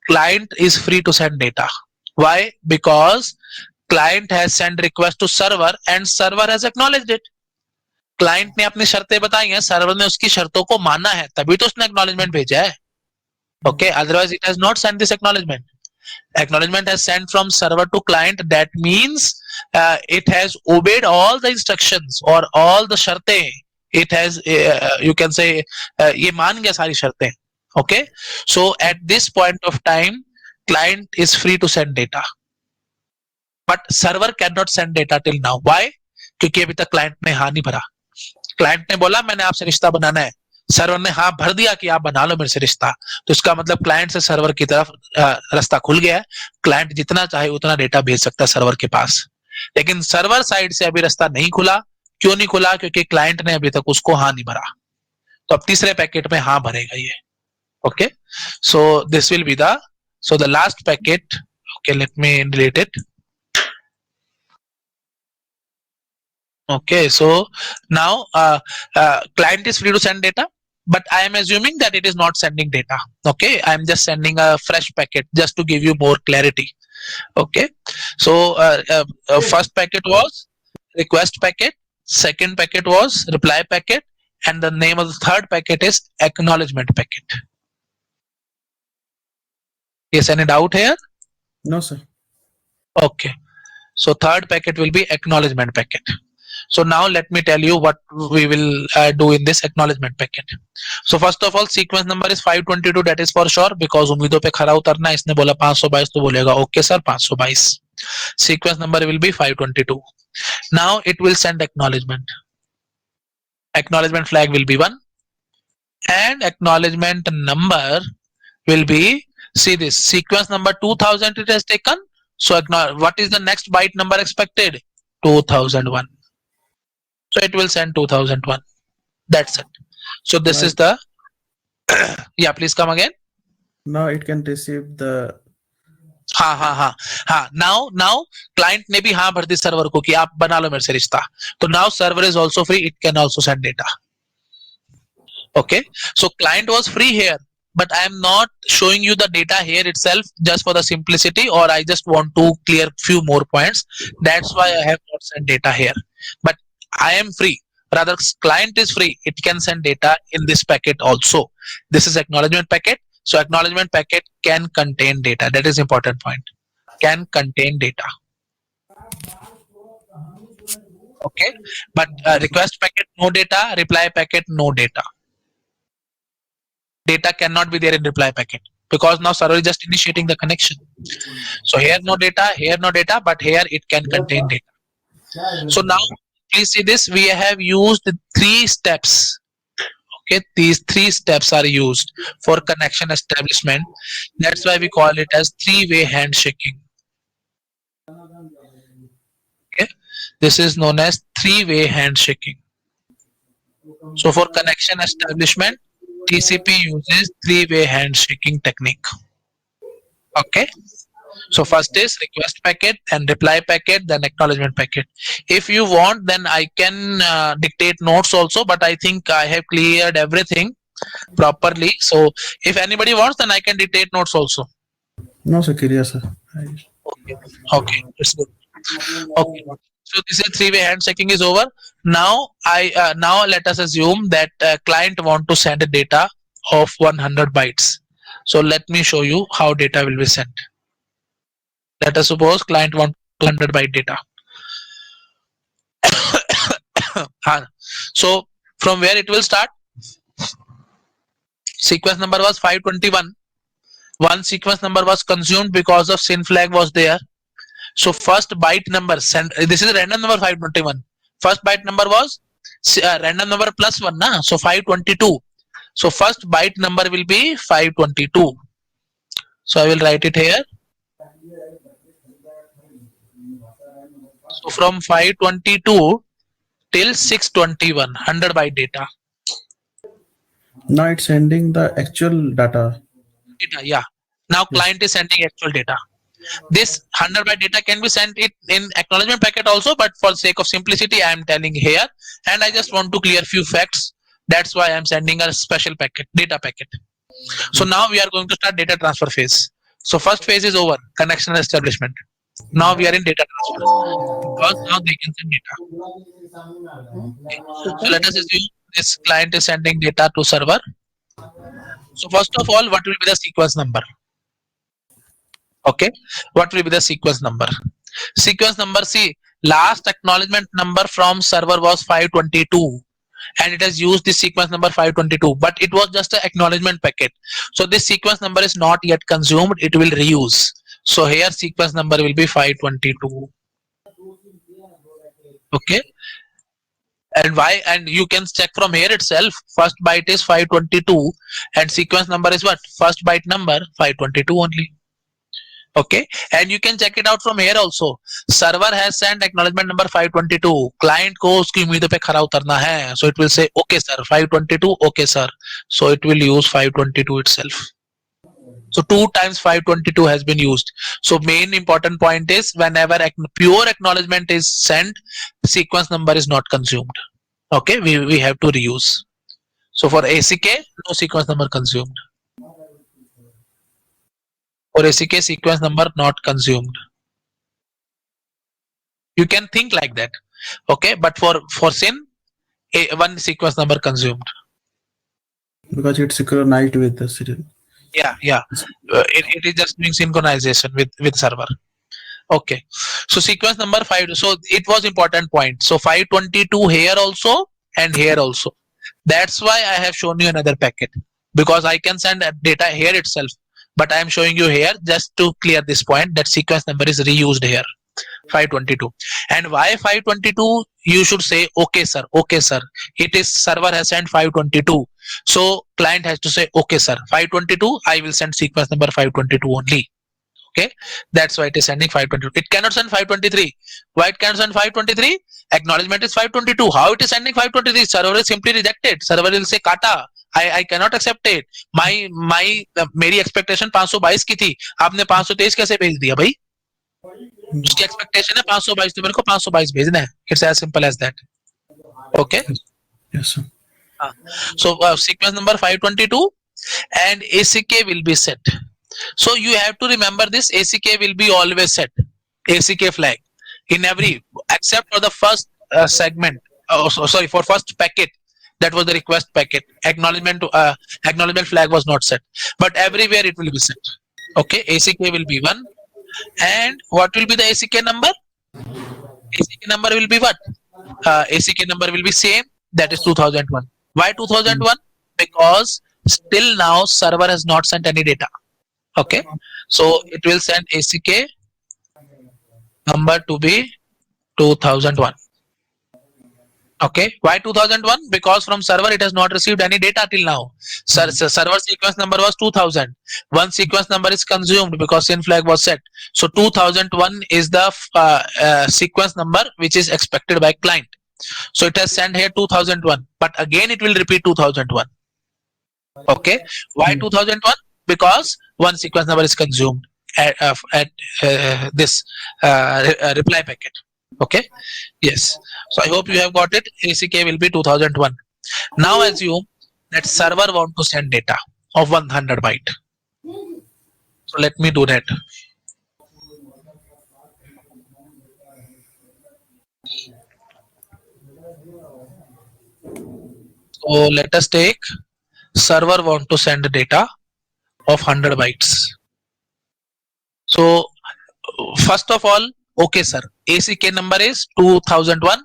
client is free to send data. Why? Because client has sent request to server and server has acknowledged it. Client ने अपनी शर्तें बताई हैं, server ने उसकी शर्तों को माना है, तभी तो उसने एक्नॉलेजमेंट भेजा है. Okay, otherwise it has not send this acknowledgement. Acknowledgement has sent from server to client. That means it has obeyed all the instructions or all the शर्तें. It has you can say ये मान गया सारी शर्तें. Okay, so at this point of time, client is free to send data, but server cannot send data till now. Why? क्योंकि अभी तक client ने हाँ नहीं भरा. क्लाइंट ने बोला मैंने आपसे रिश्ता बनाना है, सर्वर ने हाँ भर दिया कि आप बना लो मेरे से रिश्ता, तो इसका मतलब क्लाइंट से सर्वर की तरफ रास्ता खुल गया है. क्लाइंट जितना चाहे उतना डेटा भेज सकता है सर्वर के पास, लेकिन सर्वर साइड से अभी रास्ता नहीं खुला. क्यों नहीं खुला? क्योंकि क्लाइंट ने अभी तक उसको हाँ नहीं भरा. तो अब तीसरे पैकेट में हाँ भरेगा ये. Okay, so this will be the so the last packet. Okay, let me delete it. Okay, so now client is free to send data, but I am assuming that it is not sending data. Okay, I am just sending a fresh packet just to give you more clarity. Okay, so first packet was request packet, second packet was reply packet, and the name of the third packet is acknowledgement packet. Yes, any doubt here? No, sir. Okay, so third packet will be acknowledgement packet. So now let me tell you what we will do in this acknowledgement packet. So first of all, sequence number is 522. That is for sure because उम्मीदों पे खरा उतरना है. इसने बोला 522 तो बोलेगा okay sir 522. Sequence number will be 522. Now it will send acknowledgement. Acknowledgement flag will be 1 and acknowledgement number will be, see this sequence number 2000 it has taken. So what is the next byte number expected? 2001. So it will send 2001. That's it. So this is the yeah, please come again. Now it can receive the हाँ. Now client ने भी हाँ भर दी server को कि आप बना लो मेरे से रिश्ता. तो now server is also free. It can also send data. Okay. So client was free here, but I am not showing you the data here itself just for the simplicity, or I just want to clear few more points. That's why I have not sent data here. But I am free. Rather, client is free. It can send data in this packet also. This is acknowledgement packet. So acknowledgement packet can contain data. That is important point. Can contain data. Okay. But request packet no data. Reply packet no data. Data cannot be there in reply packet because now server is just initiating the connection. So here no data, but here it can contain data. So now please see this, we have used 3 steps. Okay, these 3 steps are used for connection establishment. That's why we call it as 3-way handshaking. Okay, this is known as 3-way handshaking. So for connection establishment, TCP uses 3-way handshaking technique. Okay. So first is request packet and reply packet, then acknowledgement packet. If you want, then I can dictate notes also, but I think I have cleared everything properly. So if anybody wants, then I can dictate notes also. No, sir. Clear, sir. Okay, it's good. Okay. So this is 3-way handshaking is over. Now now let us assume that client want to send data of 100 bytes. So let me show you how data will be sent. Let us suppose client wants 200 byte data. So from where it will start? Sequence number was 521. One sequence number was consumed because of SYN flag was there. So first byte number sent. This is random number 521. First byte number was random number plus 1, na? So 522. So first byte number will be 522. So I will write it here. So from 522 till 621, 100 byte data. Now it's sending the actual data. Yeah. Now client is sending actual data. This 100 byte data can be sent it in acknowledgement packet also, but for sake of simplicity, I am telling here, and I just want to clear few facts. That's why I am sending a special packet, data packet. So now we are going to start data transfer phase. So first phase is over, connection establishment. Now we are in data transfer because now they can send data. Okay. So let us assume this client is sending data to server. So first of all, what will be the sequence number? Okay, what will be the sequence number? Sequence number, see, last acknowledgement number from server was 522 and it has used this sequence number 522, but it was just an acknowledgement packet. So this sequence number is not yet consumed, it will reuse. So here sequence number will be 522. Okay, and why? And you can check from here itself. First byte is 522 and sequence number is what? First byte number 522 only. Okay, and you can check it out from here also. Server has sent acknowledgement number 522. Client को उसकी उम्मीद पे खरा उतरना है. So it will say okay sir 522 okay sir. So it will use 522 itself. So 2 times 522 has been used. So main important point is whenever pure acknowledgement is sent, sequence number is not consumed. Okay, we have to reuse. So for ACK, no sequence number consumed. For ACK, sequence number not consumed. You can think like that. Okay, but for SYN, one sequence number consumed. Because it's synchronized with the serial. Yeah, it is just doing synchronization with server. Okay, so sequence number 5. So it was important point. So 522 here also and here also. That's why I have shown you another packet, because I can send data here itself, but I am showing you here just to clear this point that sequence number is reused here. 522. And why 522? You should say okay sir, okay sir. It is server has sent 522, so client has to say okay sir 522, I will send sequence number 522 only. Okay, that's why it is sending 522. It cannot send 523. Why it cannot send 523? Acknowledgement is 522. How it is sending 523? Server is simply rejected. Server will say kata, I cannot accept it. मेरी expectation 522 की थी, आपने 523 कैसे भेज दिया भाई? उसकी expectation है 522, तो मेरे को 522 भेजना है. It's as simple as that. Okay. Yes, sir. So sequence number 522 and ACK will be set. So you have to remember this, ACK will be always set. ACK flag in every, except for the first segment. Sorry, for first packet. That was the request packet. Acknowledgement flag was not set, but everywhere it will be set. Okay, ACK will be 1. And what will be the ACK number? ACK number will be what? ACK number will be same, that is 2001. Why 2001? Because still now server has not sent any data. Okay, so it will send ACK number to be 2001. Okay, why 2001? Because from server it has not received any data till now. Server sequence number was 2000. One sequence number is consumed because SYN flag was set. So 2001 is the sequence number which is expected by client. So it has sent here 2001, but again it will repeat 2001. Okay, why 2001? Because one sequence number is consumed at this reply packet. Okay, yes. So I hope you have got it. ACK will be 2001. Now assume that server want to send data of 100 byte. So let me do that. So let us take server want to send data of 100 bytes. So first of all, okay sir, ACK number is 2001.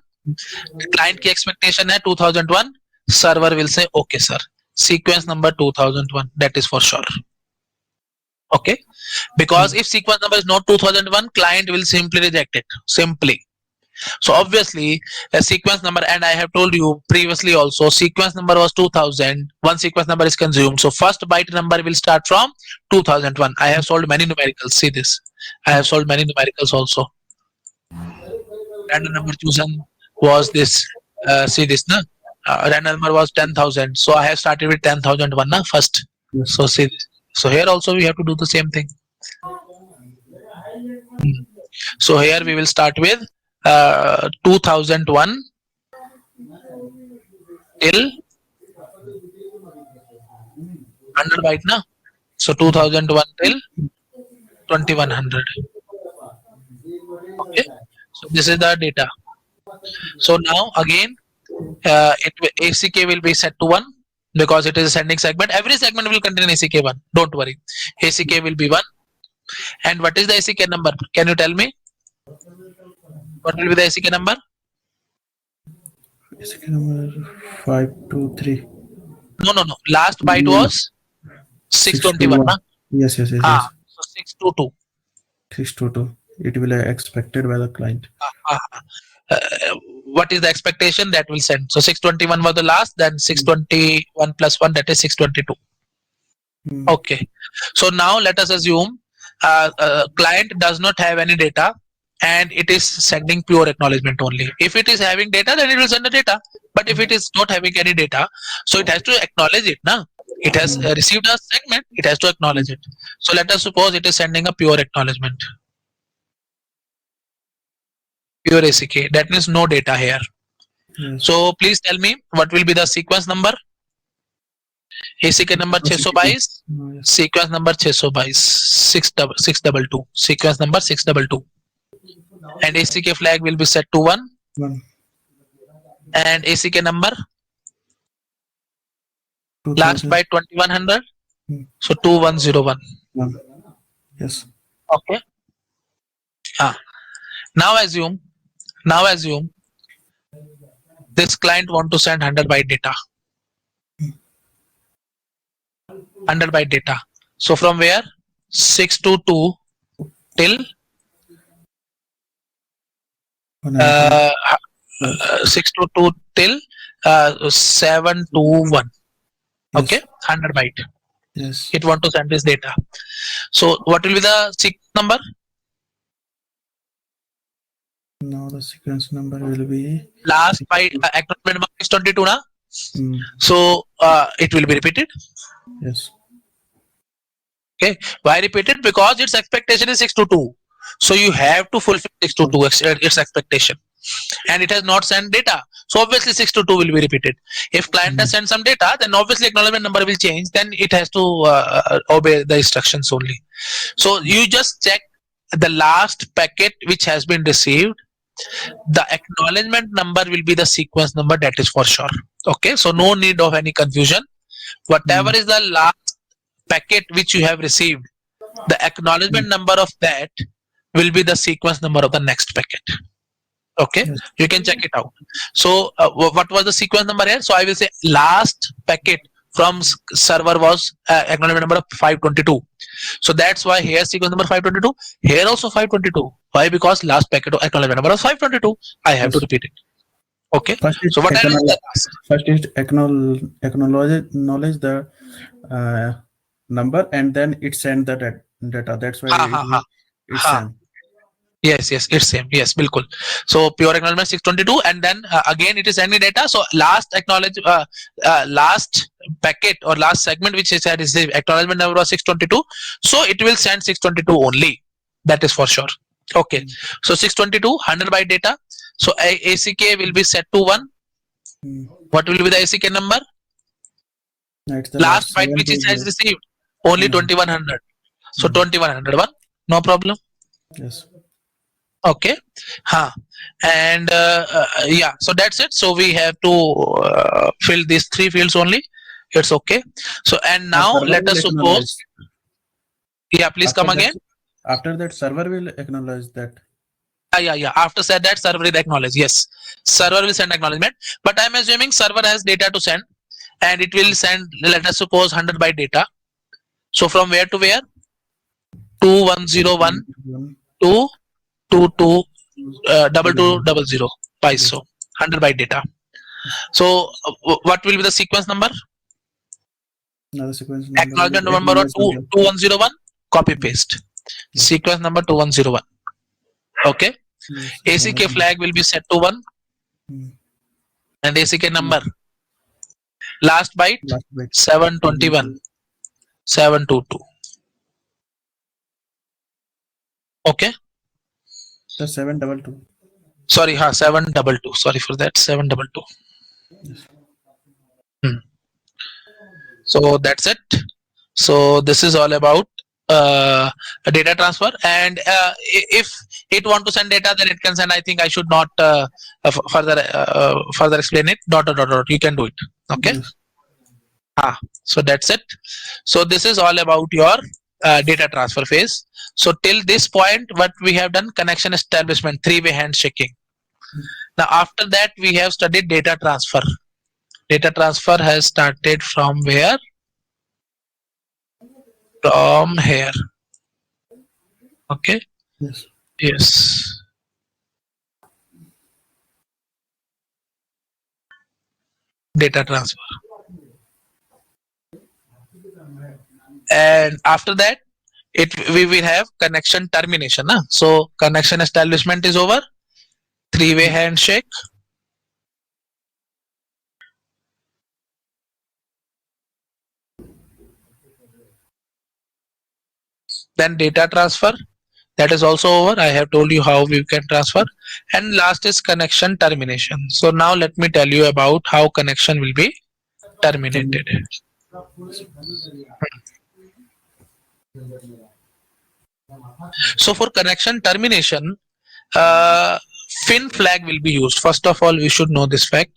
Client की expectation है 2001. Server will say okay sir, sequence number 2001, that is for sure. Okay, because if sequence number is not 2001, client will simply reject it, simply. So obviously a sequence number, and I have told you previously also, sequence number was 2000, one sequence number is consumed, so first byte number will start from 2001. I have solved many numericals, see this, I have solved many numericals also. Random number chosen was this, see this na, random number was 10,000, so I have started with 10,001 na first. Yes. So see this. So here also we have to do the same thing. So here we will start with 2001 till 100 byte na. So 2001 till 2100. Okay, so this is the data. So now again, ACK will be set to 1 because it is a sending segment. Every segment will contain ACK 1. Don't worry. ACK will be 1. And what is the ACK number? Can you tell me? What will be the ACK number? ACK number 523. No. Last byte No, no. was 621. 621. Yes, yes, yes, Ah, yes. so 622. 622. It will be expected by the client. Ah, what is the expectation that will send? So 621 was the last, then 621 plus 1, that is 622. Mm. Okay. So now let us assume client does not have any data and it is sending pure acknowledgement only. If it is having data, then it will send the data. But if it is not having any data, so it has to acknowledge it. Now it has Mm. received a segment, it has to acknowledge it. So let us suppose it is sending a pure acknowledgement, pure ACK. That means no data here. Yes. So please tell me what will be the sequence number. ACK number 622. Oh, yes. Sequence number 622. 622. Sequence number 622. And ACK flag will be set to 1. 1. And ACK number last 2000. byte 2100. Mm. So 2101. 1. Yes. Okay. Now assume this client want to send 100 byte data. 100 byte data. So from where? 622 till 100. 622 till 721. Okay, Yes. 100 byte. Yes. It want to send this data. So what will be the sequence number? Now the sequence number will be Last byte acknowledgement number 622 na? So it will be repeated. Yes. Okay, why repeated? Because its expectation is 622. So you have to fulfill 622 its expectation, and it has not sent data. So obviously 622 will be repeated. If client has sent some data, then obviously acknowledgement number will change. Then it has to obey the instructions only. So you just check the last packet which has been received. The acknowledgement number will be the sequence number, that is for sure. Okay, so no need of any confusion. Whatever is the last packet which you have received, the acknowledgement number of that will be the sequence number of the next packet. Okay, Yes. you can check it out. So what was the sequence number here? So I will say last packet from server was acknowledgement number of 522. So that's why here sequence number 522, here also 522. Why? Because last packet of acknowledgement number was 522. I have to Yes. repeat it. Okay, First is so what I will say last? acknowledge the number, and then it send the data. That's why Ha ha ha it's ha. same. Yes, it's same. Yes, bilkul. So pure acknowledgement 622, and then again it is any data. So last last packet or last segment which is had is the acknowledgement number was 622. So it will send 622 only. That is for sure. Okay. So 622 100 byte data. So ACK will be set to 1. What will be the ACK number? It's the Last byte which is 720. has received only 2100. So 2101. No problem. Yes. Okay, and yeah, so that's it. So we have to fill these 3 fields only. It's okay. So and now Server let will us acknowledge. suppose, yeah, please come again. After that, server will acknowledge that. Yeah, after said that, server will acknowledge. Yes, server will send acknowledgement, but I'm assuming server has data to send, and it will send, let us suppose 100 byte data. So from where to where? 2101 to 2200 by so 100 byte data. So what will be the sequence number? Now the sequence number Acknowledgement number of 2101, copy paste. Sequence number 2101. Okay. ACK flag will be set to 1. And ACK number last byte 721 722. Okay. The 722. Sorry, 722. Sorry for that. 722. So that's it. So this is all about data transfer, and if it want to send data, then it can send. I think I should not further explain it. Dot. You can do it. Okay. Yes. So that's it. So this is all about your data transfer phase. So till this point, what we have done: connection establishment, three-way handshaking. Now after that, we have studied data transfer. Data transfer has started from where? From here. Okay. Yes. Yes. Data transfer. And after that, we will have connection termination. So connection establishment is over. Three-way handshake. Then data transfer. That is also over. I have told you how we can transfer. And last is connection termination. So now let me tell you about how connection will be terminated. So for connection termination, fin flag will be used. First of all, we should know this fact.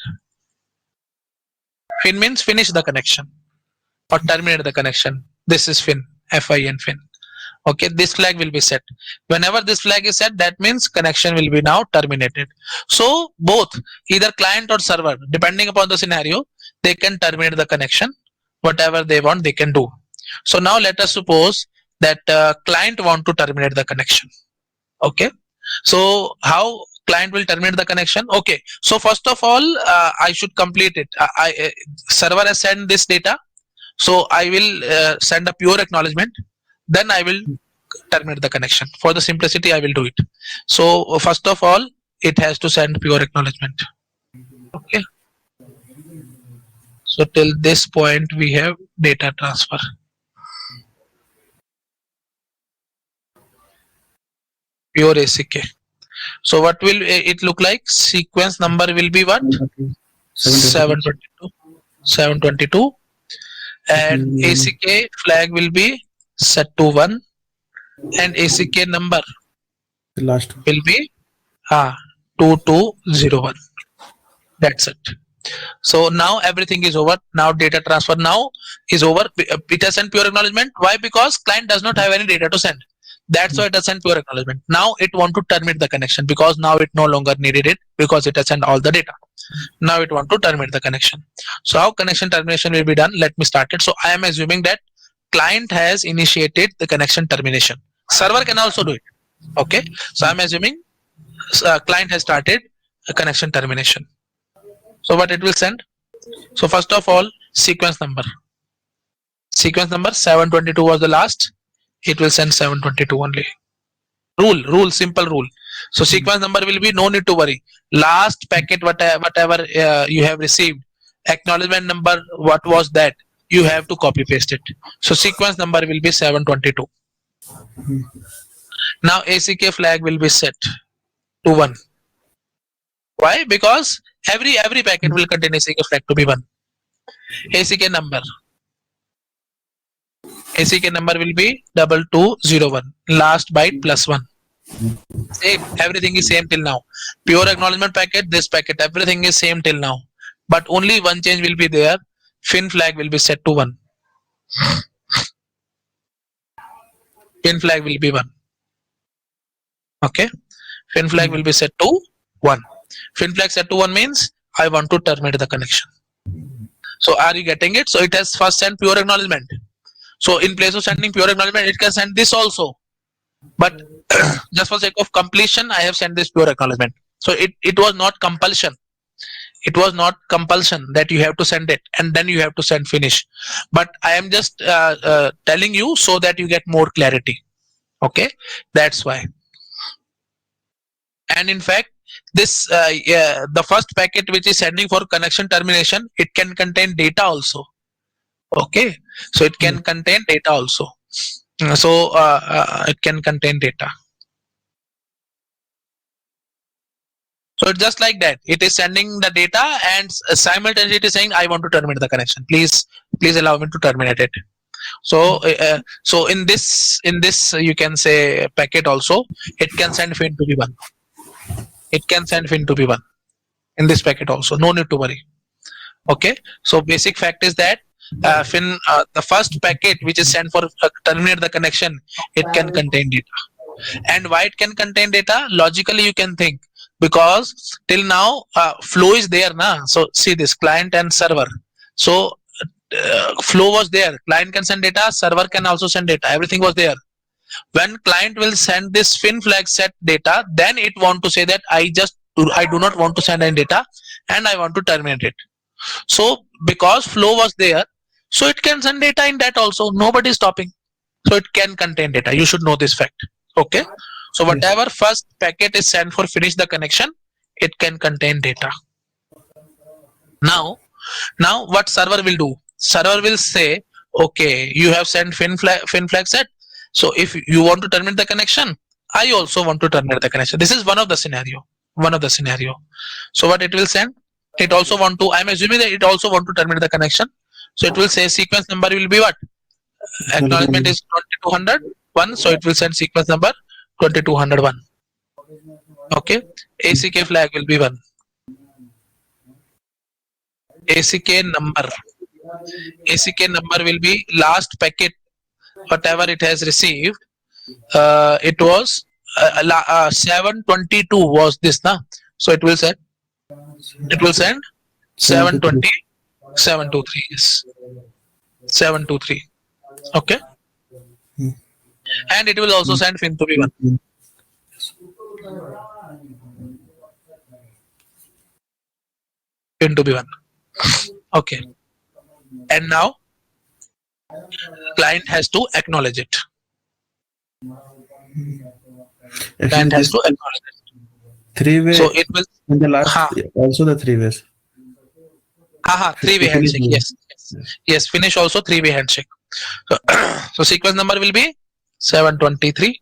Fin means finish the connection or terminate the connection. This is fin, fin, fin. Okay, this flag will be set. Whenever this flag is set, that means connection will be now terminated. So both, either client or server, depending upon the scenario, they can terminate the connection. Whatever they want, they can do. So now let us suppose that client want to terminate the connection. Okay, so how client will terminate the connection? Okay, so first of all, I should complete it. Server has sent this data, so I will send a pure acknowledgement. Then I will terminate the connection. For the simplicity, I will do it. So first of all, it has to send pure acknowledgement. Okay. So till this point, we have data transfer. Pure ACK. So what will it look like? Sequence number will be what? 722. 722. And ACK flag will be set to 1. And ACK number The last will be 2201. That's it. So now everything is over. Now data transfer now is over. It has sent pure acknowledgement. Why? Because client does not have any data to send. That's why it has sent pure acknowledgement. Now it want to terminate the connection because now it no longer needed it because it has sent all the data. Now it want to terminate the connection. So how connection termination will be done? Let me start it. So I am assuming that client has initiated the connection termination. Server can also do it. Okay. So I'm assuming client has started a connection termination. So what it will send? So first of all, sequence number. Sequence number 722 was the last. It will send 722 only. Rule, simple rule. So sequence number will be no need to worry. Last packet, whatever you have received, acknowledgement number, what was that? You have to copy paste it. So sequence number will be 722. Now ACK flag will be set to 1. Why? Because every packet will contain ACK flag to be 1. ACK number. ACK number will be 2201. Last byte plus 1. Same. Everything is same till now. Pure acknowledgement packet, this packet, everything is same till now. But only one change will be there. Fin flag will be set to 1. Fin flag will be 1. Okay. Fin flag will be set to 1. Fin flag set to 1 means I want to terminate the connection. So are you getting it? So it has first sent pure acknowledgement. So in place of sending pure acknowledgement, it can send this also. But just for sake of completion, I have sent this pure acknowledgement. So it was not compulsion. It was not compulsion that you have to send it and then you have to send finish. But I am just telling you so that you get more clarity. Okay, that's why. And in fact, this the first packet which is sending for connection termination, it can contain data also. Okay, so it can contain data also. So it can contain data. So it's just like that. It is sending the data and simultaneously it is saying I want to terminate the connection. Please allow me to terminate it. So so in this you can say packet also, it can send fin to be 1. It can send fin to be 1 in this packet also. No need to worry. Okay. So basic fact is that fin the first packet which is sent for terminate the connection, it can contain data. And why it can contain data? Logically you can think, because till now flow is there na. So see this client and server. So flow was there, client can send data, server can also send data, everything was there. When client will send this fin flag set data, then it want to say that I do not want to send any data and I want to terminate it. So because flow was there, so it can send data in that also, nobody is stopping. So it can contain data, you should know this fact. Okay. So whatever first packet is sent for finish the connection, it can contain data. Now what server will do? Server will say, okay, you have sent fin flag set. So if you want to terminate the connection, I also want to terminate the connection. This is one of the scenario. So what it will send? It also want to. I'm assuming that it also want to terminate the connection. So it will say sequence number will be what? Acknowledgement is 2201. So it will send sequence number 2201. Okay. ACK flag will be 1. ACK number will be last packet whatever it has received. It was 722 was this na. So it will send 720 723. Yes, 723. Okay. And it will also send fin to be 1. Fin to be 1. Okay. And now client has to acknowledge it. Client has to acknowledge it. 3-way. So it will. In the last, also the 3 ways. 3-way handshake. Yes. Finish also 3-way handshake. So sequence number will be 723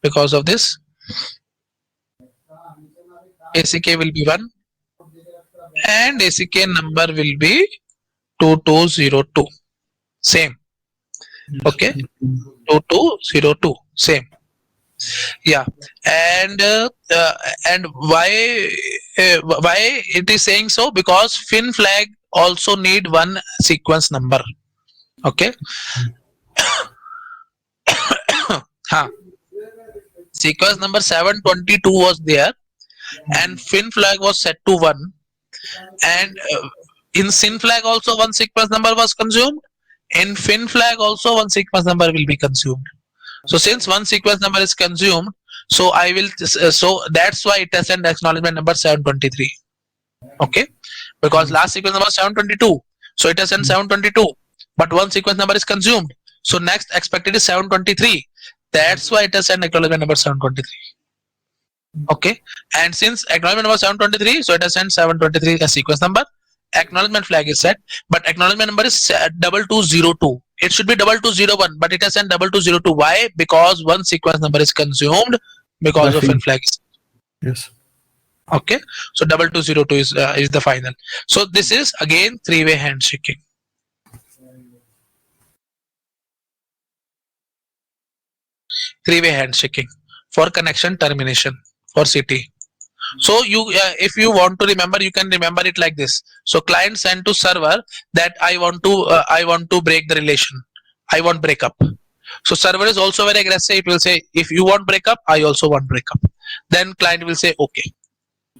because of this. ACK will be 1 and ACK number will be 2202. Same. Okay. 2202. Same. Yeah. And why it is saying so? Because fin flag also need one sequence number. Okay. Sequence number 722 was there and fin flag was set to 1, and in sin flag also one sequence number was consumed, in fin flag also one sequence number will be consumed. So since one sequence number is consumed, so I will so that's why it has an acknowledgement number 723. Okay, because last sequence number 722, so it has an 722, but one sequence number is consumed, so next expected is 723. That's why it has an acknowledgement number 723. Okay, and since acknowledgement number 723, so it has sent 723 as sequence number. Acknowledgement flag is set, but acknowledgement number is 2202. It should be 2201, but it has sent 2202. Why? Because one sequence number is consumed because of fin flag. Yes. Okay, so 2202 is the final. So this is again three-way handshaking. Three-way handshaking for connection termination for CT. So you if you want to remember, you can remember it like this. So client send to server that I want to break the relation, I want breakup. So server is also very aggressive. It will say if you want breakup, I also want breakup. Then client will say okay.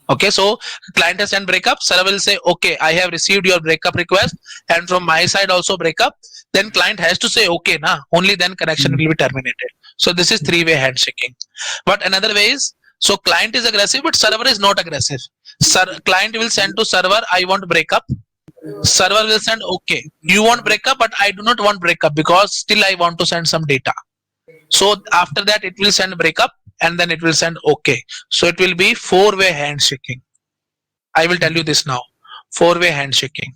Okay, so client has sent breakup, server will say okay, I have received your breakup request and from my side also breakup. Then client has to say okay na, only then connection will be terminated. So this is three-way handshaking. But another way is, so client is aggressive but server is not aggressive. Client will send to server I want breakup, server will send okay, you want breakup but I do not want breakup because still I want to send some data. So after that it will send breakup and then it will send okay. So it will be four-way handshaking. I will tell you this now. Four-way handshaking.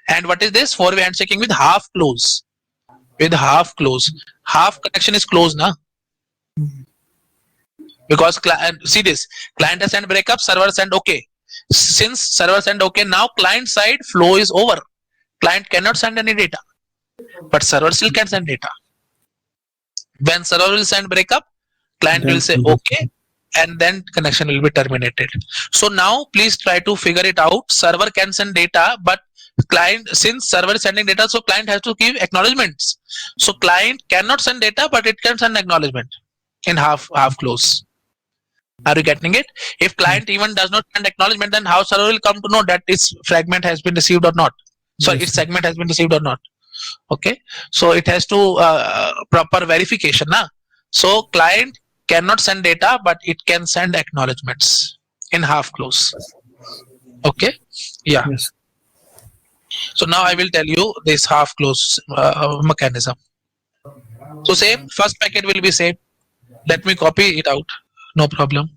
And what is this? Four-way handshaking with half close. With half close. Half connection is closed na. Because see this, client has sent breakup, server send okay. Since server send okay, now client side flow is over. Client cannot send any data. but server still can send data. When server will send breakup, client will Then say okay, and then connection will be terminated. So now please try to figure it out. Server can send data, but client, since server is sending data, so client has to give acknowledgements. So client cannot send data, but it can send acknowledgement in half close. Are you getting it? If client even does not send acknowledgement, then how server will come to know that its fragment has been received or not? So yes, its sir. segment has been received or not? Okay, so it has to proper verification, na? So client cannot send data, but it can send acknowledgements in half close. Okay, yeah. Yes. So now I will tell you this half close mechanism. So same, first packet will be same. Let me copy it out, no problem.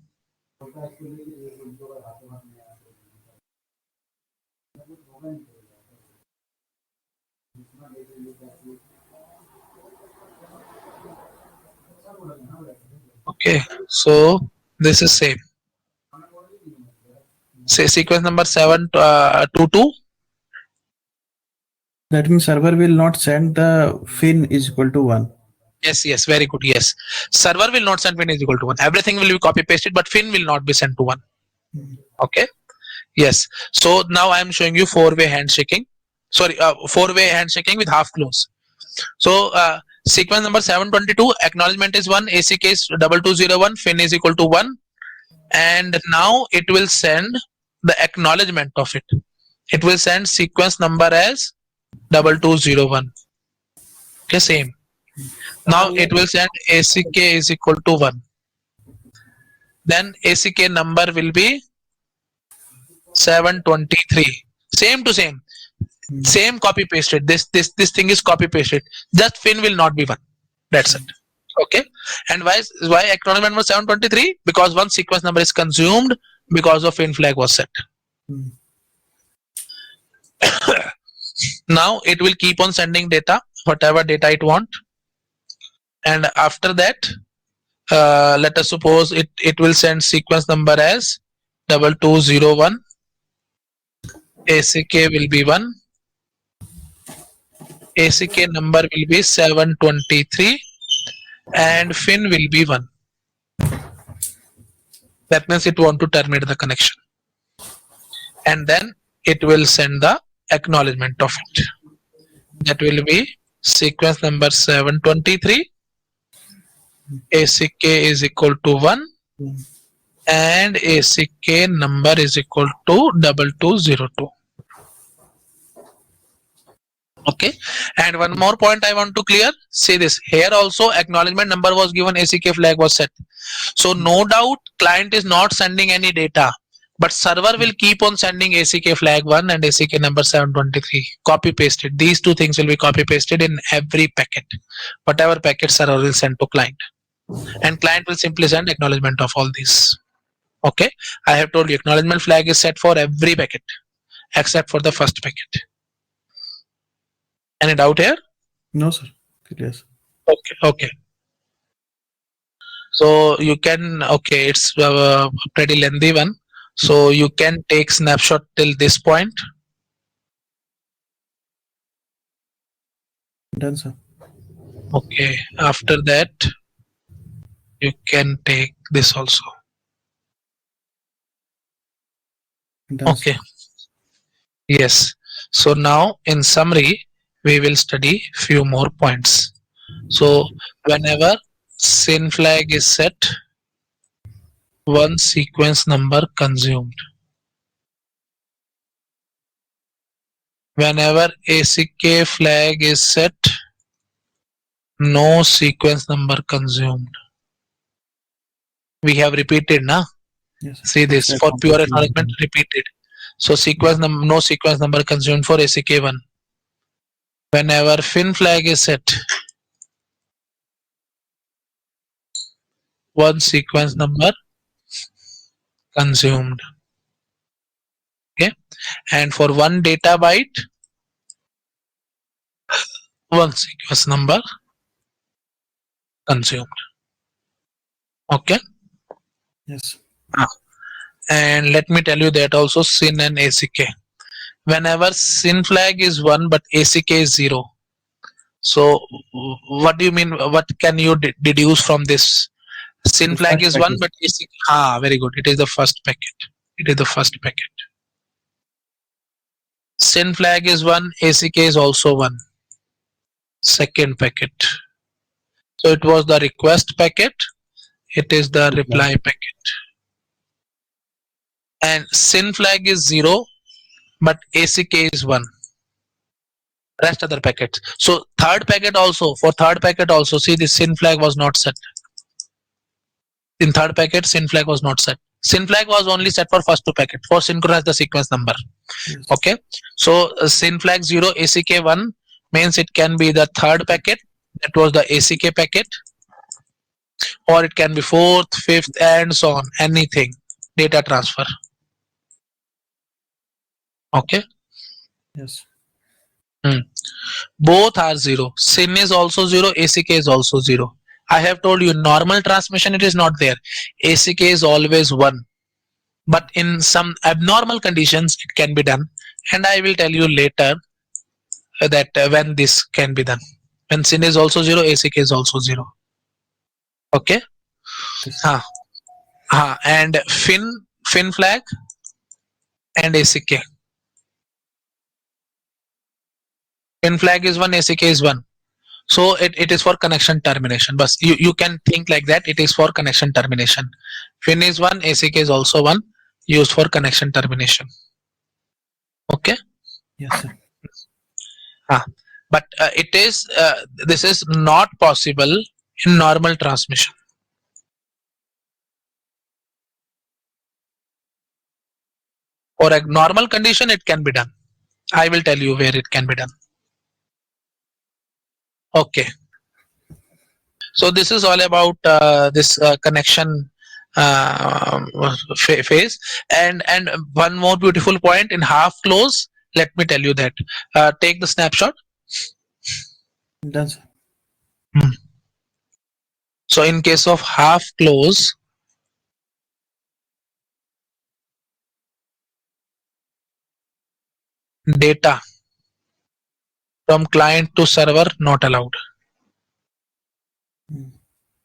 Okay, so this is same. Say sequence number 722. That means server will not send the fin is equal to 1. Yes, very good. Yes, server will not send fin is equal to 1. Everything will be copy pasted, but fin will not be sent to 1. Okay, yes. So now I am showing you four-way handshaking. Sorry, four-way handshaking with half close. So sequence number 722, acknowledgement is 1, ACK is 2201, fin is equal to 1, and now it will send the acknowledgement of it. It will send sequence number as 2201. Okay, same. Now it will send ACK is equal to 1. Then ACK number will be 723. Same to same. Same copy pasted. This thing is copy pasted. Just fin will not be 1. That's it. Okay. And why acknowledgement was 723? Because one sequence number is consumed because of fin flag was set. Now it will keep on sending data, whatever data it want, and after that let us suppose it will send sequence number as 2201, ACK will be 1, ACK number will be 723, and fin will be 1. That means it want to terminate the connection, and then it will send the acknowledgement of it. That will be sequence number 723, ACK is equal to 1, and ACK number is equal to 2202. Okay, and one more point I want to clear. See this here also, acknowledgement number was given, ACK flag was set. So no doubt client is not sending any data, but server will keep on sending ACK flag 1 and ACK number 723 copy pasted. These two things will be copy pasted in every packet, whatever packet server will send to client, and client will simply send acknowledgement of all these. Okay, I have told you acknowledgement flag is set for every packet except for the first packet. Any doubt here? No, sir. Yes. Okay. So you can, okay, it's a pretty lengthy one. So you can take snapshot till this point. Done, sir. Okay, after that you can take this also. Done, Okay, sir. yes. So now in summary, we will study few more points. So whenever SYN flag is set, one sequence number consumed. Whenever ACK flag is set, no sequence number consumed. We have repeated, na? Yes, sir. See this, Extra for pure compressive acknowledgement repeated. So sequence number, no sequence number consumed for ACK1. Whenever fin flag is set, one sequence number consumed. Okay, and for one data byte, one sequence number consumed. Okay. Yes. And let me tell you that also SYN and ACK. Whenever SYN flag is 1 but ACK is 0, So what do you mean? What can you deduce from this? Sin The flag first is one, package. but ACK. Ah, very good. It is the first packet. It is the first packet. Sin flag is one. ACK is also one. Second packet. So it was the request packet. It is the Reply. reply packet. And sin flag is 0, but ACK is 1. Rest other packets. So third packet also, for third packet also, see, the sin flag was not set. In third packet, sin flag was not set. Sin flag was only set for first two packets for synchronize the sequence number. Yes. Okay. So sin flag 0, ACK 1 means it can be the third packet, that was the ACK packet, or it can be fourth, fifth, and so on. Anything. Data transfer. Okay. Yes. Both are 0. Sin is also 0, ACK is also 0. I have told you normal transmission it is not there. ACK is always 1. But in some abnormal conditions it can be done, and I will tell you later that when this can be done. When sin is also 0, ACK is also 0. Okay. Yes. Ha. Ha. And fin flag and ACK. Fin flag is 1, ACK is 1. So it is for connection termination. But you can think like that, it is for connection termination. Fin is 1, ACK is also 1, used for connection termination. Okay. Yes, sir. But it is this is not possible in normal transmission. For a normal condition it can be done. I will tell you where it can be done. Okay. So this is all about this connection phase. And one more beautiful point in half close, let me tell you that. Take the snapshot. Done, sir. So in case of half close, data from client to server not allowed. Mm.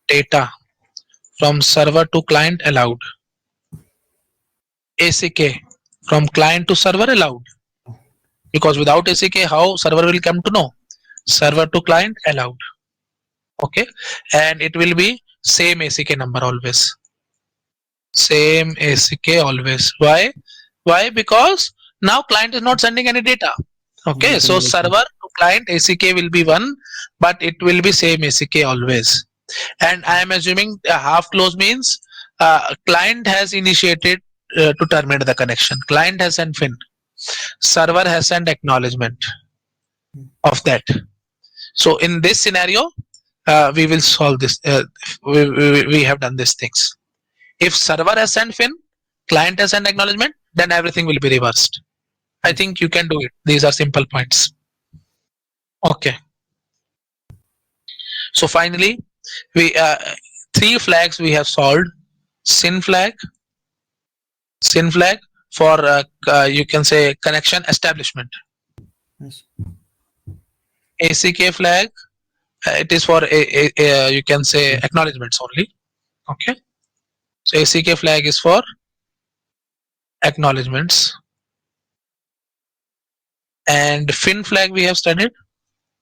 Data from server to client allowed. ACK from client to server allowed. Because without ACK, how server will come to know? Server to client allowed. Okay. And it will be same ACK number always. Same ACK always. Why? Because now client is not sending any data. Okay. Nothing So else, sir. server to client ACK will be 1, but it will be same ACK always. And I am assuming half close means client has initiated to terminate the connection. Client has sent fin. Server has sent acknowledgement of that. So in this scenario, we will solve this. We have done these things. If server has sent fin, client has sent acknowledgement, then everything will be reversed. I Yes. think you can do it. These are simple points. Okay. So finally, we 3 flags we have solved. Sin flag for you can say connection establishment. Yes. ACK flag, it is for you can say acknowledgements only. Okay. So ACK flag is for acknowledgements, and fin flag we have studied.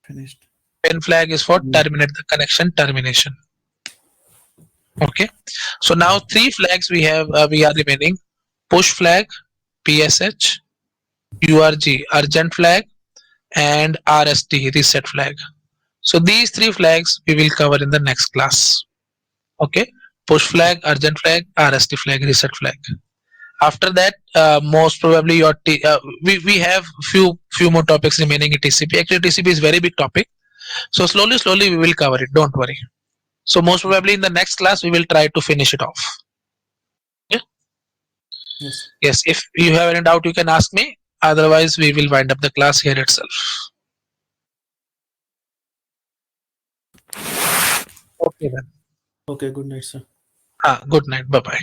Finished. Fin flag is for Mm. terminate the connection termination. Okay. So now 3 flags we are remaining: push flag, PSH, URG urgent flag, and RST reset flag. So these 3 flags we will cover in the next class. Okay. Push flag, urgent flag, RST flag, reset flag. After that, most probably we have few more topics remaining in TCP. Actually, TCP is very big topic. So slowly we will cover it. Don't worry. So most probably in the next class we will try to finish it off. Yeah? Yes. Yes. If you have any doubt, you can ask me. Otherwise, we will wind up the class here itself. Okay then. Okay. Good night, sir. Good night. Bye bye.